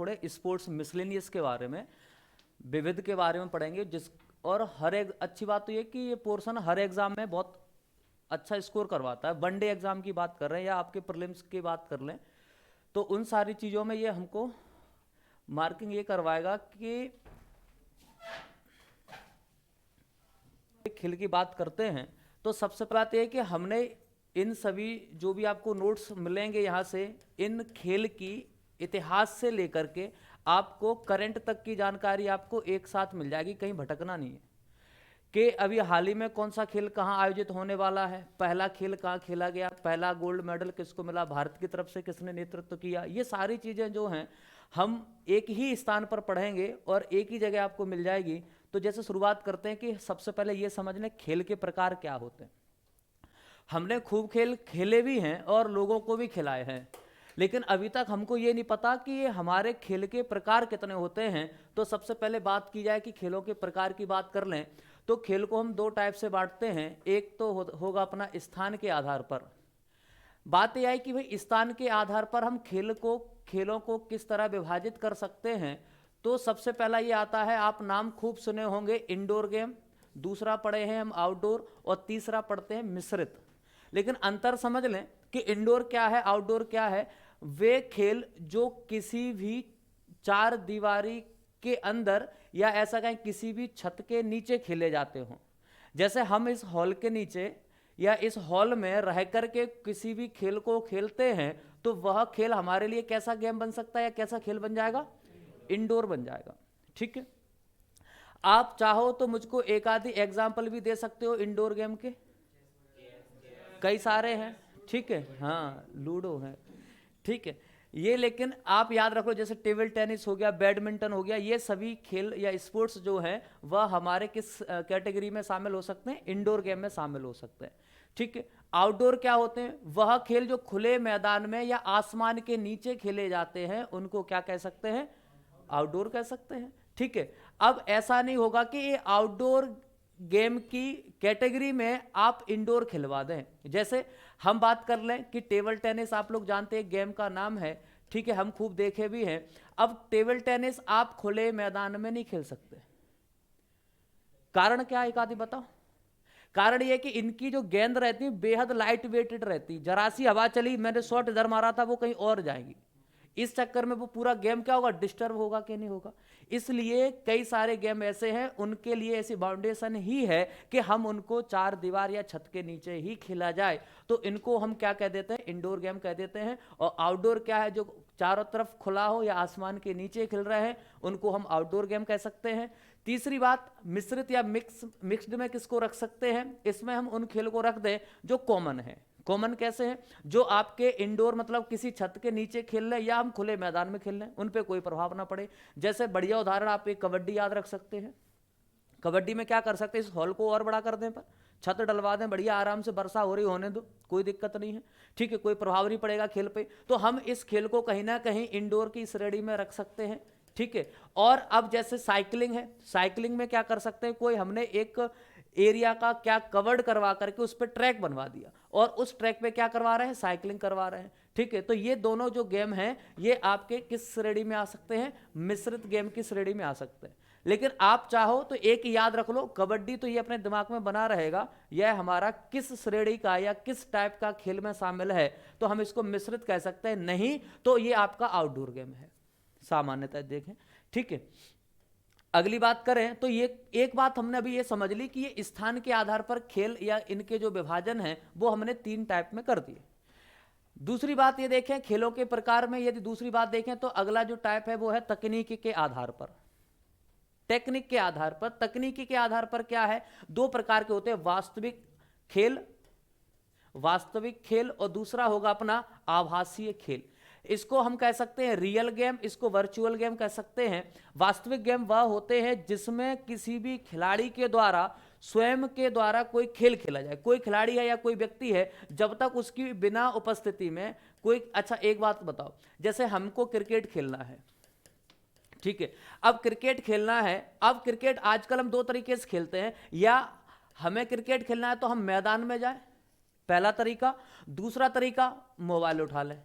थोड़े sports miscellaneous के बारे में, विविध के बारे में पढ़ेंगे। और हर एक अच्छी बात तो ये कि ये पोर्शन हर एग्जाम में बहुत अच्छा स्कोर करवाता है। वनडे एग्जाम की बात कर रहे हैं या आपके प्रीलिम्स की बात कर लें तो उन सारी चीज़ों में ये हमको मार्किंग ये करवाएगा कि खेल की बात करते हैं तो सबसे पहला तो ये कि हमने इन सभी जो भी आपको नोट्स मिलेंगे यहाँ से, इन खेल की इतिहास से लेकर के आपको करंट तक की जानकारी आपको एक साथ मिल जाएगी, कहीं भटकना नहीं है कि अभी हाल ही में कौन सा खेल कहाँ आयोजित होने वाला है, पहला खेल कहाँ खेला गया, पहला गोल्ड मेडल किसको मिला, भारत की तरफ से किसने नेतृत्व किया। ये सारी चीज़ें जो हैं हम एक ही स्थान पर पढ़ेंगे और एक ही जगह आपको मिल जाएगी। तो जैसे शुरुआत करते हैं कि सबसे पहले ये समझ लें खेल के प्रकार क्या होते हैं। हमने खूब खेल खेले भी हैं और लोगों को भी खिलाए हैं, लेकिन अभी तक हमको ये नहीं पता कि ये हमारे खेल के प्रकार कितने होते हैं। तो सबसे पहले बात की जाए कि खेलों के प्रकार की बात कर लें तो खेल को हम दो टाइप से बांटते हैं। एक तो होगा अपना स्थान के आधार पर। बात यह है कि भाई स्थान के आधार पर हम खेलों को किस तरह विभाजित कर सकते हैं। तो सबसे पहला ये आता है, आप नाम खूब सुने होंगे, इंडोर गेम, दूसरा पढ़े हैं हम आउटडोर, और तीसरा पढ़ते हैं मिश्रित। लेकिन अंतर समझ लें कि इंडोर क्या है, आउटडोर क्या है। वे खेल जो किसी भी चार दीवारी के अंदर या ऐसा कहें किसी भी छत के नीचे खेले जाते हों। जैसे हम इस हॉल के नीचे या इस हॉल में रह करके किसी भी खेल को खेलते हैं तो वह खेल हमारे लिए कैसा गेम बन सकता है या कैसा खेल बन जाएगा, इंडोर बन जाएगा। ठीक है, आप चाहो तो मुझको एक आधी एग्जाम्पल भी दे सकते हो इंडोर गेम के, कई सारे हैं। ठीक है, हाँ लूडो है, ठीक है ये। लेकिन आप याद रखो जैसे टेबल टेनिस हो गया, बैडमिंटन हो गया, ये सभी खेल या स्पोर्ट्स जो है वह हमारे किस कैटेगरी में शामिल हो सकते हैं, इंडोर गेम में शामिल हो सकते हैं। ठीक है, आउटडोर क्या होते हैं, वह खेल जो खुले मैदान में या आसमान के नीचे खेले जाते हैं उनको क्या कह सकते हैं, आउटडोर कह सकते हैं। ठीक है, अब ऐसा नहीं होगा कि ये आउटडोर गेम की कैटेगरी में आप इंडोर खिलवा दें। जैसे हम बात कर लें कि टेबल टेनिस आप लोग जानते हैं गेम का नाम है, ठीक है, हम खूब देखे भी हैं। अब टेबल टेनिस आप खुले मैदान में नहीं खेल सकते, कारण क्या है एक आदि बताओ। कारण यह कि इनकी जो गेंद रहती है बेहद लाइट वेटेड रहती, जरा सी हवा चली मैंने शॉट इधर मारा था वो कहीं और जाएगी, इस चक्कर में वो पूरा गेम क्या होगा, डिस्टर्ब होगा कि नहीं होगा। इसलिए कई सारे गेम ऐसे हैं उनके लिए ऐसी बाउंडेशन ही है कि हम उनको चार दीवार या छत के नीचे ही खेला जाए। तो इनको हम क्या कह देते हैं, इंडोर गेम कह देते हैं। और आउटडोर क्या है, जो चारों तरफ खुला हो या आसमान के नीचे खेल रहे हैं उनको हम आउटडोर गेम कह सकते हैं। तीसरी बात, मिश्रित या मिक्स्ड में किसको रख सकते हैं, इसमें हम उन खेल को रख दें जो कॉमन है। कॉमन कैसे है, जो आपके इंडोर मतलब किसी छत के नीचे खेल लें या हम खुले मैदान में खेल लें, उन पे कोई प्रभाव ना पड़े। जैसे बढ़िया उदाहरण आप एक कबड्डी याद रख सकते हैं। कबड्डी में क्या कर सकते हैं, इस हॉल को और बड़ा कर दें, पर छत डलवा दें, बढ़िया आराम से वर्षा हो रही होने दो, कोई दिक्कत नहीं है। ठीक है, कोई प्रभाव नहीं पड़ेगा खेल पे। तो हम इस खेल को कहीं ना कहीं इंडोर की श्रेणी में रख सकते हैं। ठीक है, और अब जैसे साइकिलिंग है, साइकिलिंग में क्या कर सकते हैं, कोई हमने एक एरिया का क्या कवर्ड करवा करके उस पर ट्रैक बनवा दिया और उस ट्रैक पे क्या करवा रहे हैं, साइकिलिंग करवा रहे हैं। ठीक है, तो ये दोनों जो गेम हैं ये आपके किस श्रेणी में आ सकते हैं, मिश्रित गेम की श्रेणी में आ सकते हैं। लेकिन आप चाहो तो एक याद रख लो, कबड्डी तो ये अपने दिमाग में बना रहेगा, यह हमारा किस श्रेणी का या किस टाइप का खेल में शामिल है, तो हम इसको मिश्रित कह सकते हैं, नहीं तो ये आपका आउटडोर गेम है सामान्यतः देखें। ठीक है, अगली बात करें तो ये एक बात हमने अभी ये समझ ली कि ये स्थान के आधार पर खेल या इनके जो विभाजन है वो हमने तीन टाइप में कर दिए। दूसरी बात ये देखें खेलों के प्रकार में, यदि दूसरी बात देखें तो अगला जो टाइप है वो है तकनीकी के आधार पर। टेक्निक के आधार पर, तकनीकी के आधार पर क्या है, दो प्रकार के होते हैं, वास्तविक खेल और दूसरा होगा अपना आभासीय खेल। इसको हम कह सकते हैं रियल गेम, इसको वर्चुअल गेम कह सकते हैं। वास्तविक गेम वह होते हैं जिसमें किसी भी खिलाड़ी के द्वारा स्वयं के द्वारा कोई खेल खेला जाए, कोई खिलाड़ी है या कोई व्यक्ति है, जब तक उसकी बिना उपस्थिति में कोई। अच्छा एक बात बताओ, जैसे हमको क्रिकेट खेलना है, ठीक है, अब क्रिकेट खेलना है, अब क्रिकेट आजकल हम दो तरीके से खेलते हैं, या हमें क्रिकेट खेलना है तो हम मैदान में जाए, पहला तरीका। दूसरा तरीका मोबाइल उठा लें,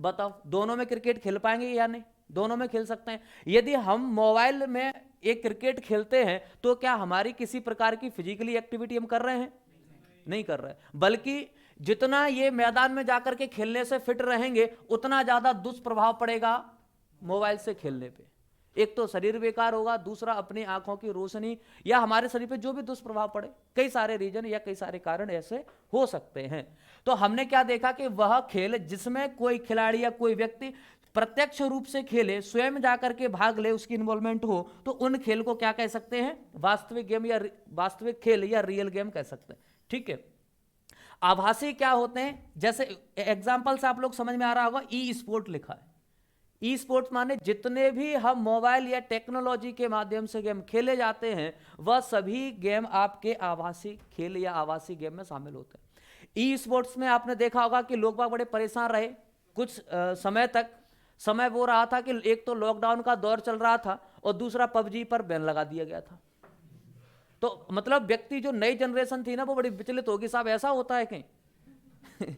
बताओ दोनों में क्रिकेट खेल पाएंगे या नहीं? दोनों में खेल सकते हैं। यदि हम मोबाइल में एक क्रिकेट खेलते हैं तो क्या हमारी किसी प्रकार की फिजिकली एक्टिविटी हम कर रहे हैं? नहीं कर रहे, बल्कि जितना ये मैदान में जाकर के खेलने से फिट रहेंगे उतना ज्यादा दुष्प्रभाव पड़ेगा मोबाइल से खेलने पे। एक तो शरीर बेकार होगा, दूसरा अपनी आंखों की रोशनी या हमारे शरीर पे जो भी दुष्प्रभाव पड़े, कई सारे रीजन या कई सारे कारण ऐसे हो सकते हैं। तो हमने क्या देखा कि वह खेल जिसमें कोई खिलाड़ी या कोई व्यक्ति प्रत्यक्ष रूप से खेले, स्वयं जाकर के भाग ले, उसकी इन्वॉल्वमेंट हो, तो उन खेल को क्या कह सकते हैं? वास्तविक गेम या वास्तविक खेल या रियल गेम कह सकते हैं। ठीक है। आभासी क्या होते हैं? जैसे एग्जाम्पल से आप लोग समझ में आ रहा होगा, ई स्पोर्ट लिखा है। ई स्पोर्ट्स माने जितने भी हम मोबाइल या टेक्नोलॉजी के माध्यम से गेम खेले जाते हैं वह सभी गेम आपके आभासी खेल या आभासी गेम में शामिल होते हैं। ई स्पोर्ट्स में आपने देखा होगा कि लोग बड़े परेशान रहे कुछ समय तक। समय वो रहा था कि एक तो लॉकडाउन का दौर चल रहा था और दूसरा पबजी पर बैन लगा दिया गया था। तो मतलब व्यक्ति जो नई जनरेशन थी ना वो बड़ी विचलित होगी, साहब ऐसा होता है कहीं?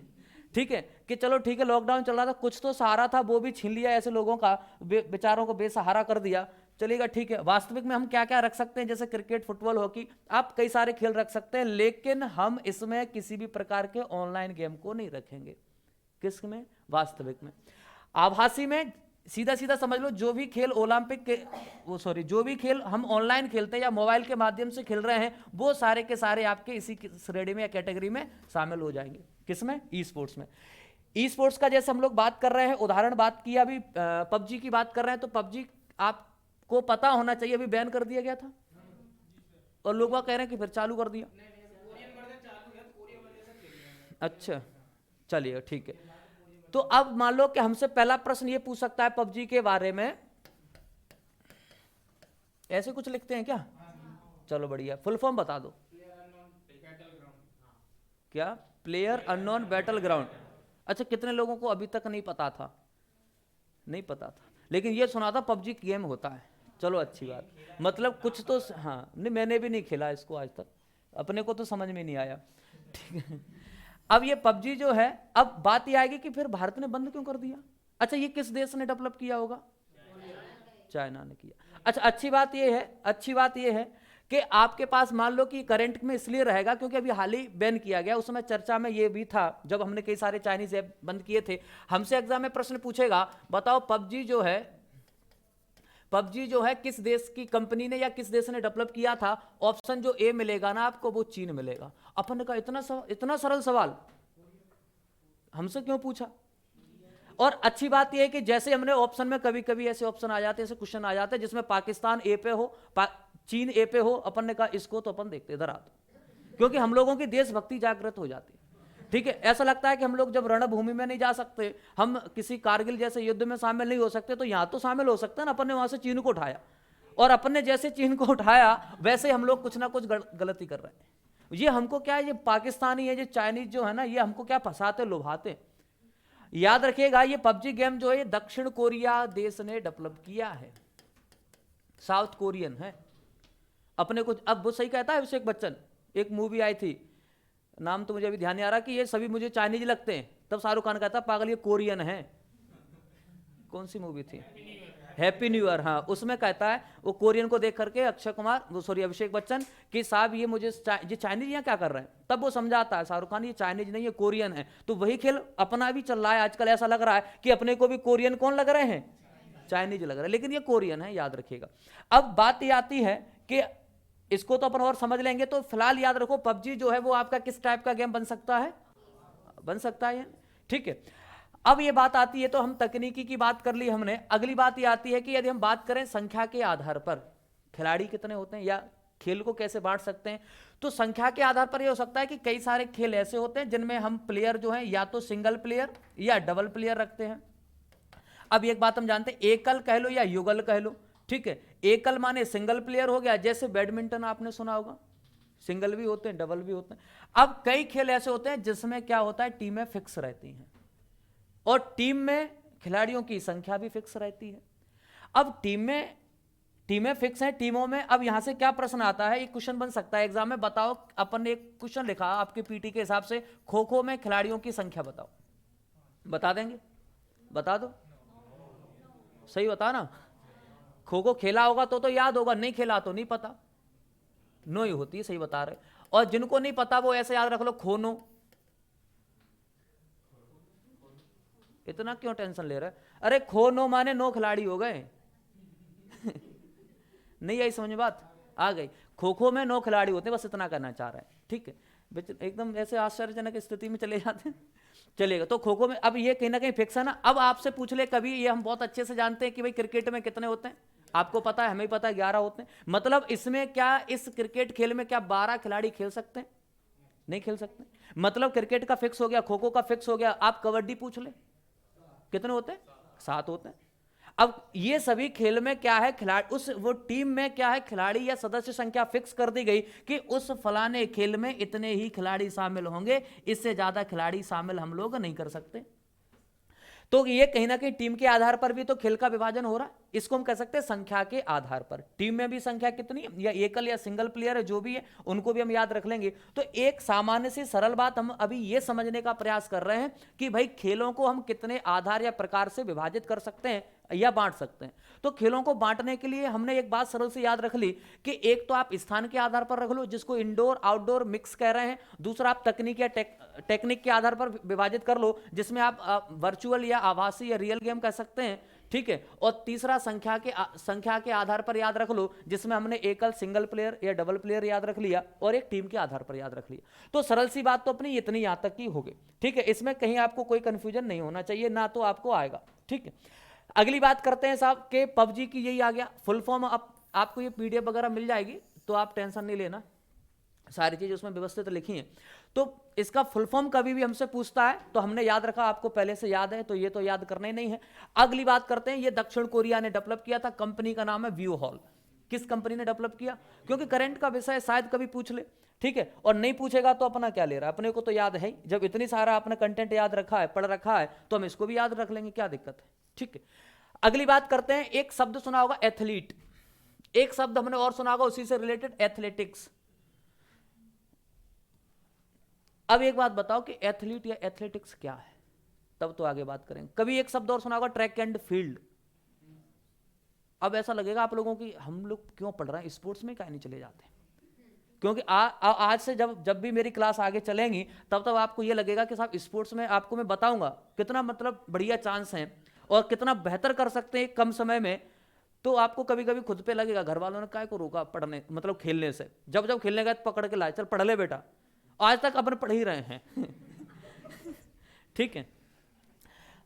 ठीक है कि चलो ठीक है, लॉकडाउन चल रहा था, कुछ तो सहारा था वो भी छीन लिया ऐसे लोगों का, बेचारों को बेसहारा कर दिया। चलेगा, ठीक है। वास्तविक में हम क्या क्या रख सकते हैं? जैसे क्रिकेट, फुटबॉल, हॉकी, आप कई सारे खेल रख सकते हैं, लेकिन हम इसमें किसी भी प्रकार के ऑनलाइन गेम को नहीं रखेंगे। किस में? वास्तविक में। आभासी में सीधा सीधा समझ लो, जो भी खेल ओलंपिक के जो भी खेल हम ऑनलाइन खेलते हैं या मोबाइल के माध्यम से खेल रहे हैं वो सारे के सारे आपके इसी श्रेणी में या कैटेगरी में शामिल हो जाएंगे। किसमें? ई स्पोर्ट्स में। ई स्पोर्ट्स का जैसे हम लोग बात कर रहे हैं, उदाहरण बात की, अभी पबजी की बात कर रहे हैं, तो पबजी आपको पता होना चाहिए अभी बैन कर दिया गया था और लोग कह रहे हैं कि फिर चालू कर दिया। अच्छा, चलिए ठीक है। तो अब मान लो कि हमसे पहला प्रश्न ये पूछ सकता है पबजी के बारे में, ऐसे कुछ लिखते हैं क्या? चलो बढ़िया, फुल फॉर्म बता दो। क्या? Player unknown battle ground. अच्छा, कितने लोगों को अभी तक नहीं पता था? नहीं पता था, लेकिन ये सुना था पबजी गेम होता है। चलो अच्छी बात, मतलब कुछ तो, हाँ नहीं मैंने भी नहीं खेला इसको आज तक, अपने को तो समझ में नहीं आया। ठीक है। अब ये पबजी जो है, अब बात ये आएगी कि फिर भारत ने बंद क्यों कर दिया? अच्छा, ये किस देश ने डेवलप किया होगा? चाइना ने किया। अच्छा, अच्छी बात ये है कि आपके पास मान लो कि करंट में इसलिए रहेगा क्योंकि अभी हाल ही बैन किया गया। उस समय चर्चा में ये भी था जब हमने कई सारे चाइनीज ऐप बंद किए थे। हमसे एग्जाम में प्रश्न पूछेगा, बताओ पबजी जो है किस देश की कंपनी ने या किस देश ने डेवलप किया था? ऑप्शन जो ए मिलेगा ना आपको वो चीन मिलेगा। अपन का इतना सरल सवाल हमसे क्यों पूछा? और अच्छी बात यह है कि जैसे हमने ऑप्शन में कभी कभी ऐसे ऑप्शन आ जाते हैं, ऐसे क्वेश्चन आ जाते हैं जिसमें पाकिस्तान ए पे हो, चीन ए पे हो, अपन ने कहा इसको तो अपन देखते इधर आते, क्योंकि हम लोगों की देशभक्ति जागृत हो जाती है। ठीक है, ऐसा लगता है कि हम लोग जब रणभूमि में नहीं जा सकते, हम किसी कारगिल जैसे युद्ध में शामिल नहीं हो सकते, तो यहां तो शामिल हो सकते हैं ना। अपन ने वहां से चीन को उठाया और अपन ने जैसे चीन को उठाया वैसे हम लोग कुछ ना कुछ गलती कर रहे हैं। ये हमको क्या है, ये पाकिस्तानी है, ये चाइनीज जो है ना, ये हमको क्या फंसाते लुभाते। याद रखिएगा, ये पबजी गेम जो है ये दक्षिण कोरिया देश ने डेवलप किया है, साउथ कोरियन है। अपने कुछ अब वो सही कहता है अभिषेक बच्चन, एक मूवी आई थी, नाम तो मुझे अभी ध्यान नहीं आ रहा, कि ये सभी मुझे चाइनीज लगते हैं, तब शाहरुख खान कहता पागल ये कोरियन है। कौन सी मूवी थी? Happy new year. हाँ, उसमें कहता है वो कोरियन को देख करके अक्षय कुमार, वो सॉरी अभिषेक बच्चन, कि साहब ये मुझे ये चाइनीज यहाँ क्या कर रहे हैं। तब वो समझाता है शाहरुख खान, ये चाइनीज नहीं, ये कोरियन है। तो वही खेल अपना भी चल रहा है आजकल। ऐसा लग रहा है कि अपने को भी कोरियन कौन लग रहे हैं? चाइनीज लग रहा है, लेकिन ये कोरियन है, याद रखिएगा। अब बात ये आती है कि इसको तो अपन और समझ लेंगे, तो फिलहाल याद रखो पबजी जो है वो आपका किस टाइप का गेम बन सकता है? ठीक है। अब ये बात आती है, तो हम तकनीकी की बात कर ली हमने। अगली बात ये आती है कि यदि हम बात करें संख्या के आधार पर खिलाड़ी कितने होते हैं या खेल को कैसे बांट सकते हैं, तो संख्या के आधार पर ये हो सकता है कि कई सारे खेल ऐसे होते हैं जिनमें हम प्लेयर जो है या तो सिंगल प्लेयर या डबल प्लेयर रखते हैं। अब एक बात हम जानते हैं, एकल कह लो या युगल कह लो। ठीक है, एकल माने सिंगल प्लेयर हो गया, जैसे बैडमिंटन आपने सुना होगा, सिंगल भी होते हैं डबल भी होते हैं। अब कई खेल ऐसे होते हैं जिसमें क्या होता है, टीमें फिक्स रहती हैं और टीम में खिलाड़ियों की संख्या भी फिक्स रहती है। अब टीमें फिक्स हैं, टीमों में अब यहां से क्या प्रश्न आता है, एक क्वेश्चन बन सकता है एग्जाम में। बताओ, अपन ने एक क्वेश्चन लिखा आपके पीटी के हिसाब से, खो खो में खिलाड़ियों की संख्या बताओ। बता देंगे? बता दो, सही बता ना। खो खो खेला होगा तो याद होगा, नहीं खेला तो नहीं पता। नो ही होती है, सही बता रहे। और जिनको नहीं पता वो ऐसे याद रख लो, खोनो। इतना क्यों टेंशन ले रहा है? अरे खोनो माने 9 खिलाड़ी हो गए। नहीं आई समझ में बात? आ गई। खो खो में 9 खिलाड़ी होते हैं, बस इतना करना चाह रहा है, ठीक है। एकदम ऐसे आश्चर्यजनक स्थिति में चले जाते हैं। चलेगा। तो खो खो में अब ये कहीं ना कहीं फिक्स है ना। अब आपसे पूछ ले कभी, ये हम बहुत अच्छे से जानते हैं कि भाई क्रिकेट में कितने होते हैं, आपको पता है, हमें पता है 11 होते हैं। मतलब इसमें क्या, इस क्रिकेट खेल में क्या 12 खिलाड़ी खेल सकते हैं? नहीं खेल सकते। मतलब क्रिकेट का फिक्स हो गया, खो खो का फिक्स हो गया। आप कबड्डी पूछ ले, कितने होते हैं? 7 होते हैं। अब ये सभी खेल में क्या है, खिलाड़ी उस वो टीम में क्या है, खिलाड़ी या सदस्य संख्या फिक्स कर दी गई कि उस फलाने खेल में इतने ही खिलाड़ी शामिल होंगे, इससे ज्यादा खिलाड़ी शामिल हम लोग नहीं कर सकते। तो ये कहीं ना कहीं टीम के आधार पर भी तो खेल का विभाजन हो रहा है। इसको हम कह सकते हैं संख्या के आधार पर। टीम में भी संख्या कितनी है, या एकल या सिंगल प्लेयर है, जो भी है उनको भी हम याद रख लेंगे। तो एक सामान्य सी सरल बात हम अभी ये समझने का प्रयास कर रहे हैं कि भाई खेलों को हम कितने आधार या प्रकार से विभाजित कर सकते हैं या बांट सकते हैं। तो खेलों को बांटने के लिए हमने एक बात सरल से याद रख ली कि एक तो आप स्थान के आधार पर रख लो, जिसको इंडोर आउटडोर मिक्स कह रहे हैं। दूसरा आप तकनीक या टेक्निक के आधार पर विभाजित कर लो, जिसमें आप वर्चुअल या आभासी या रियल गेम कह सकते हैं, ठीक है। और तीसरा संख्या के आधार पर याद रख लो, जिसमें हमने एकल सिंगल प्लेयर या डबल प्लेयर याद रख लिया, और एक टीम के आधार पर याद रख लिया। तो सरल सी बात तो अपनी इतनी यहां तक की हो गई, ठीक है। इसमें कहीं आपको कोई कंफ्यूजन नहीं होना चाहिए, ना तो आपको आएगा, ठीक है। अगली बात करते हैं साहब के पबजी की, यही आ गया फुल फॉर्म। आपको ये पीडीएफ वगैरह मिल जाएगी, तो आप टेंशन नहीं लेना, सारी चीजें उसमें व्यवस्थित लिखी हैं। तो इसका फुल फॉर्म कभी भी हमसे पूछता है तो हमने याद रखा, आपको पहले से याद है, तो ये तो याद करना ही नहीं है। अगली बात करते हैं, ये दक्षिण कोरिया ने डेवलप किया था, कंपनी का नाम है व्यू हॉल। किस कंपनी ने डेवलप किया? क्योंकि करंट का विषय शायद कभी पूछ ले, ठीक है। और नहीं पूछेगा तो अपना क्या ले रहा है, अपने को तो याद है ही। जब इतनी सारा आपने कंटेंट याद रखा है, पढ़ रखा है, तो हम इसको भी याद रख लेंगे, क्या दिक्कत है, ठीक है। अगली बात करते हैं, एक शब्द सुना होगा एथलीट, एक शब्द हमने और सुना होगा उसी से रिलेटेड, एथलेटिक्स। अब एक बात बताओ कि एथलीट या एथलेटिक्स क्या है, तब तो आगे बात करेंगे। कभी एक शब्द और सुना होगा ट्रैक एंड फील्ड। अब ऐसा लगेगा आप लोगों की हम लोग क्यों पढ़ रहे हैं, स्पोर्ट्स में क्या नहीं चले जाते? क्योंकि आज से जब भी मेरी क्लास आगे चलेंगी, तब तक आपको ये लगेगा कि साहब स्पोर्ट्स में आपको मैं बताऊंगा कितना मतलब बढ़िया चांस है और कितना बेहतर कर सकते हैं कम समय में। तो आपको कभी कभी खुद पे लगेगा घर वालों ने काय को रोका पढ़ने, मतलब खेलने से। जब जब खेलने गए पकड़ के लाए, चल पढ़ ले बेटा, आज तक अपन पढ़ ही रहे हैं। ठीक है।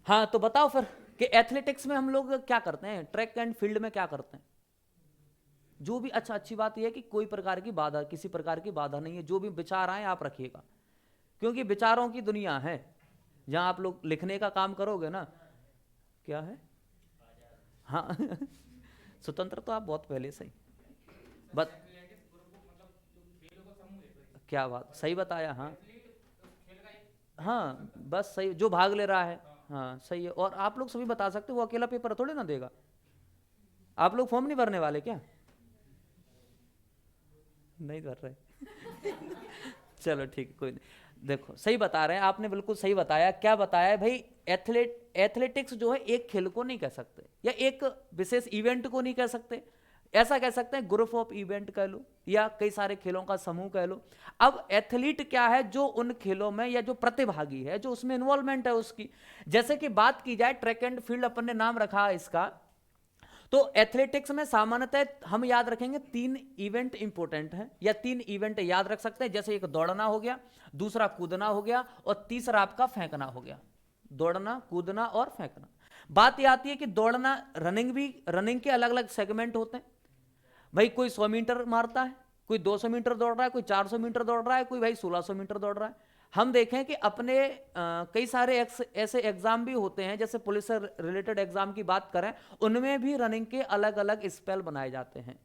हाँ तो बताओ फिर कि एथलेटिक्स में हम लोग क्या करते हैं, ट्रैक एंड फील्ड में क्या करते हैं? जो भी अच्छा, अच्छी बात यह है कि कोई प्रकार की बाधा, किसी प्रकार की बाधा नहीं है, जो भी विचार आए आप रखिएगा, क्योंकि विचारों की दुनिया है। जहां आप लोग लिखने का काम करोगे ना, क्या है, हाँ स्वतंत्र तो आप बहुत पहले से ही, बस क्या बात, सही बताया। हाँ हाँ बस सही, जो भाग ले रहा है, हाँ सही है। और आप लोग सभी बता सकते हो, वो अकेला पेपर थोड़े ना देगा। आप लोग फॉर्म नहीं भरने वाले क्या? नहीं भर रहे? चलो ठीक है, कोई नहीं। देखो सही बता रहे हैं आपने, बिल्कुल सही बताया। क्या बताया भाई, एथलेटिक्स जो है एक खेल को नहीं कह सकते, या एक विशेष इवेंट को नहीं कह सकते, ऐसा कह सकते हैं ग्रुप ऑफ इवेंट कह लो, या कई सारे खेलों का समूह कह लो। अब एथलीट क्या है, जो उन खेलों में या जो प्रतिभागी है, जो उसमें इन्वॉल्वमेंट है उसकी। जैसे कि बात की जाए ट्रैक एंड फील्ड, अपन ने नाम रखा इसका, तो एथलेटिक्स में सामान्यतः हम याद रखेंगे 3 इवेंट इंपॉर्टेंट हैं, या 3 इवेंट याद रख सकते हैं। जैसे एक दौड़ना हो गया, दूसरा कूदना हो गया, और तीसरा आपका फेंकना हो गया। दौड़ना, कूदना और फेंकना। बात यह आती है कि दौड़ना, रनिंग के अलग अलग सेगमेंट होते हैं भाई। कोई 100 मीटर मारता है, कोई 200 मीटर दौड़ रहा है, कोई 400 मीटर दौड़ रहा है, कोई भाई 1600 मीटर दौड़ रहा है। हम देखें कि अपने कई सारे ऐसे एग्जाम भी होते हैं, जैसे पुलिस से रिलेटेड एग्जाम की बात करें, उनमें भी रनिंग के अलग अलग स्पेल बनाए जाते हैं।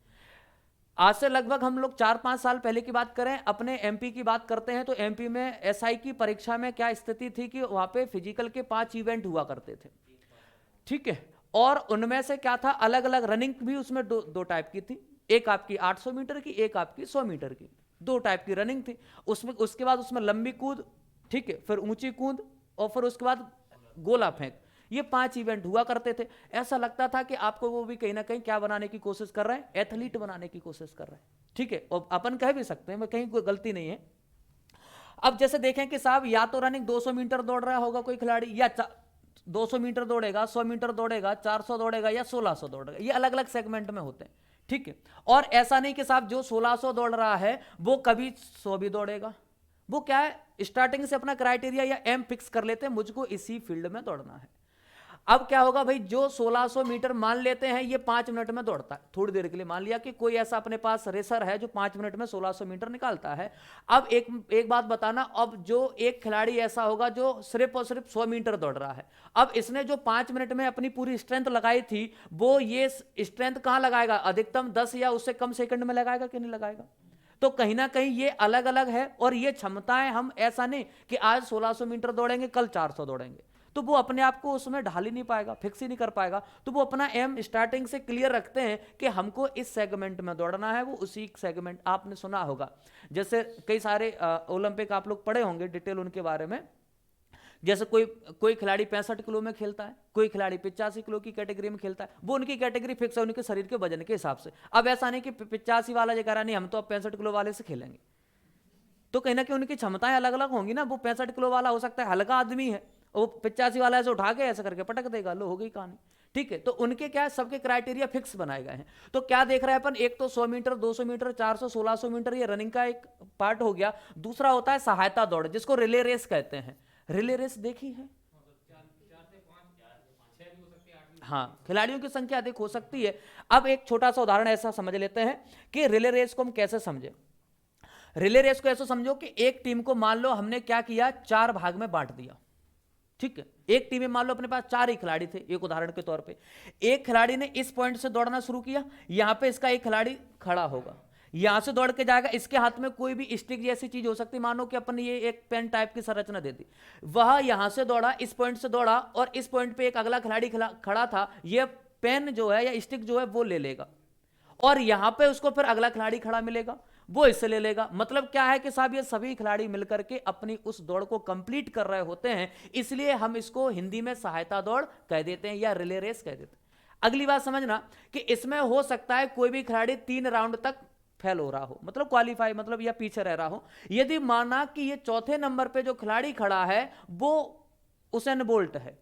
आज से लगभग हम लोग 4-5 साल पहले की बात करें, अपने एमपी की बात करते हैं, तो एमपी में एसआई की परीक्षा में क्या स्थिति थी कि वहां पे फिजिकल के 5 इवेंट हुआ करते थे, ठीक है। और उनमें से क्या था, अलग अलग रनिंग भी उसमें दो टाइप की थी। एक आपकी 800 मीटर की, एक आपकी 100 मीटर की, 2 टाइप की रनिंग थी उसमें। उसके बाद उसमें लंबी कूद, ठीक है, फिर ऊंची कूद, और फिर उसके बाद गोला फेंक। ये 5 इवेंट हुआ करते थे। ऐसा लगता था कि आपको वो भी कहीं ना कहीं क्या बनाने की कोशिश कर रहे हैं, एथलीट बनाने की कोशिश कर रहे हैं। ठीक है, और अपन कह भी सकते हैं, मैं कहीं कोई गलती नहीं है। अब जैसे देखें कि साहब या तो रनिंग 200 मीटर दौड़ रहा होगा कोई खिलाड़ी, या 200 मीटर दौड़ेगा, 100 मीटर दौड़ेगा, 400 दौड़ेगा या 1600 दौड़ेगा, ये अलग अलग सेगमेंट में होते हैं। ठीक है, और ऐसा नहीं कि साहब जो 1600 दौड़ रहा है वो कभी 100 भी दौड़ेगा। वो क्या है, स्टार्टिंग से अपना क्राइटेरिया या एम फिक्स कर लेते हैं, मुझको इसी फील्ड में दौड़ना है। अब क्या होगा भाई, जो 1600 मीटर मान लेते हैं ये 5 मिनट में दौड़ता है, थोड़ी देर के लिए मान लिया कि कोई ऐसा अपने पास रेसर है जो 5 मिनट में 1600 मीटर निकालता है। अब एक बात बताना, अब जो एक खिलाड़ी ऐसा होगा जो सिर्फ और सिर्फ 100 मीटर दौड़ रहा है, अब इसने जो 5 मिनट में अपनी पूरी स्ट्रेंथ लगाई थी, वो ये स्ट्रेंथ कहां लगाएगा, अधिकतम 10 या उससे कम सेकंड में लगाएगा कि नहीं लगाएगा। तो कहीं ना कहीं ये अलग अलग है, और ये क्षमताएं हम ऐसा नहीं कि आज 1600 मीटर दौड़ेंगे कल 400 दौड़ेंगे, तो वो अपने आप को उसमें ढाल ही नहीं पाएगा, फिक्स ही नहीं कर पाएगा। तो वो अपना एम स्टार्टिंग से क्लियर रखते हैं कि हमको इस सेगमेंट में दौड़ना है, वो उसी सेगमेंट, आपने सुना होगा जैसे कई सारे ओलंपिक आप लोग पढ़े होंगे डिटेल उनके बारे में। जैसे कोई खिलाड़ी 65 किलो में खेलता है, कोई खिलाड़ी 85 किलो की कैटेगरी में खेलता है, वो उनकी कैटेगरी फिक्स है उनके शरीर के वजन के हिसाब से। अब ऐसा नहीं कि 85 वाला जो कह रहा नहीं हम तो अब 65 किलो वाले से खेलेंगे, तो कहीं ना कहीं उनकी क्षमताएं अलग अलग होंगी ना। वो 65 किलो वाला हो सकता है हल्का आदमी है, वो 85 वाला ऐसे उठा के ऐसे करके पटक देगा, लो हो गई कहानी। ठीक है, तो उनके क्या है, सबके क्राइटेरिया फिक्स बनाए गए हैं। तो क्या देख रहे हैं अपन, एक तो 100 मीटर, 200 मीटर, 400, 1600 मीटर, ये रनिंग का एक पार्ट हो गया। दूसरा होता है सहायता दौड़, जिसको रिले रेस कहते हैं। रिले रेस देखी है? हाँ, खिलाड़ियों की संख्या अधिक हो सकती है। अब एक छोटा सा उदाहरण ऐसा समझ लेते हैं कि रिले रेस को हम कैसे समझे। रिले रेस को ऐसे समझो कि एक टीम को मान लो हमने क्या किया, 4 भाग में बांट दिया। ठीक है, एक टीम में मान लो अपने पास 4 ही खिलाड़ी थे, एक उदाहरण के तौर पे। एक खिलाड़ी ने इस पॉइंट से दौड़ना शुरू किया, यहां पे इसका एक खिलाड़ी खड़ा होगा, यहां से दौड़ के जाएगा, इसके हाथ में कोई भी स्टिक जैसी चीज हो सकती है, मानो कि अपन ये एक पेन टाइप की संरचना दे दी। वह यहां से दौड़ा, इस पॉइंट से दौड़ा, और इस पॉइंट पे एक अगला खिलाड़ी खड़ा था, ये पेन जो है या स्टिक जो है वो ले लेगा, और यहां पे उसको फिर अगला खिलाड़ी खड़ा मिलेगा, वो इससे ले लेगा। मतलब क्या है कि साहब ये सभी खिलाड़ी मिलकर के अपनी उस दौड़ को कंप्लीट कर रहे होते हैं, इसलिए हम इसको हिंदी में सहायता दौड़ कह देते हैं या रिले रेस कह देते हैं। अगली बात समझना कि इसमें हो सकता है कोई भी खिलाड़ी 3 राउंड तक फेल हो रहा हो, मतलब क्वालिफाई, मतलब या पीछे रह रहा हो। यदि माना कि ये चौथे नंबर पे जो खिलाड़ी खड़ा है वो उसेन बोल्ट है,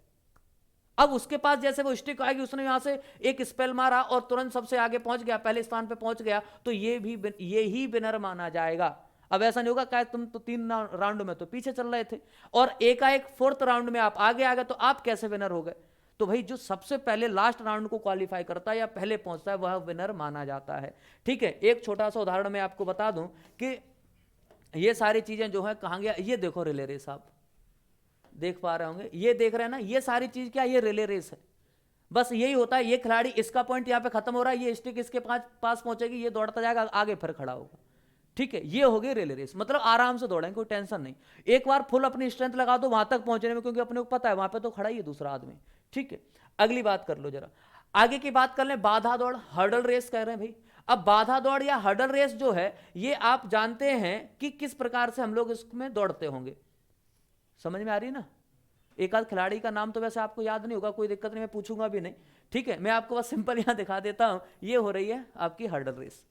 अब उसके पास जैसे वो स्टिक आएगी, उसने यहां से एक स्पेल मारा और तुरंत सबसे आगे पहुंच गया, पहले स्थान पे पहुंच गया, तो ये ही विनर माना जाएगा। अब ऐसा नहीं होगा क्या तुम तो 3 राउंड में तो पीछे चल रहे थे और एकाएक 4th राउंड में आप आगे आ गए, तो आप कैसे विनर हो गए। तो भाई जो सबसे पहले लास्ट राउंड को क्वालिफाई करता है या पहले पहुंचता है वह विनर माना जाता है। ठीक है, एक छोटा सा उदाहरण मैं आपको बता दूं कि ये सारी चीजें जो है कहां गया, ये देखो रिले रेस, आप देख पा रहे होंगे, ये देख रहे हैं ना, ये सारी चीज क्या, ये रिले रेस है। बस यही होता है, ये खिलाड़ी इसका पॉइंट यहाँ पे खत्म हो रहा है, ये स्टिक इसके पास पहुंचेगी, ये दौड़ता जाएगा, आगे फिर खड़ा होगा। ठीक है, ये हो गई रिले रेस, मतलब आराम से दौड़ेंगे, कोई टेंशन नहीं। एक बार फुल अपनी स्ट्रेंथ लगा दो वहां तक पहुंचने में, क्योंकि अपने को पता है वहां पे तो खड़ा ही है दूसरा आदमी। ठीक है, अगली बात कर लो जरा, आगे की बात कर लें, बाधा दौड़, हर्डल रेस कह रहे हैं भाई। अब बाधा दौड़ या हर्डल रेस जो है, ये आप जानते हैं कि किस प्रकार से हम लोग इसमें दौड़ते होंगे, समझ में आ रही है ना। एक आध खिलाड़ी का नाम तो वैसे आपको याद नहीं होगा, कोई दिक्कत नहीं, मैं पूछूंगा भी नहीं। ठीक है, मैं आपको बस सिंपल यहां दिखा देता हूं, ये हो रही है आपकी हर्डल रेस।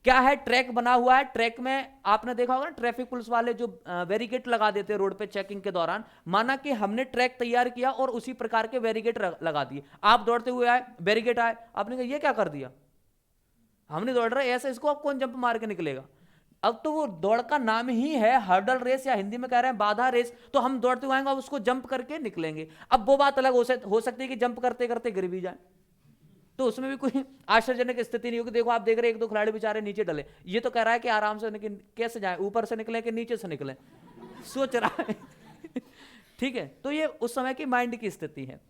क्या है, ट्रैक बना हुआ है, ट्रैक में आपने देखा होगा ना, ट्रैफिक पुलिस वाले जो बैरिकेड लगा देते हैं रोड पे चेकिंग के दौरान। माना कि हमने ट्रैक तैयार किया और उसी प्रकार के बैरिकेड लगा दिए, आप दौड़ते हुए आए, बैरिकेड आए, आपने कहा ये क्या कर दिया, हमने दौड़ रहे ऐसे, इसको अब कौन जंप मार के निकलेगा। अब तो वो दौड़ का नाम ही है हर्डल रेस, या हिंदी में कह रहे हैं बाधा रेस, तो हम दौड़ते हुए आएंगे, उसको जंप करके निकलेंगे। अब वो बात अलग हो सकती है कि जंप करते करते गिर भी जाए, तो उसमें भी कोई आश्चर्यजनक स्थिति नहीं होगी। देखो आप देख रहे हैं 1-2 खिलाड़ी बेचारे नीचे डले, ये तो कह रहा है कि आराम से कैसे जाए, ऊपर से निकले कि नीचे से निकले, सोच रहा है। ठीक है, तो ये उस समय की माइंड की स्थिति है,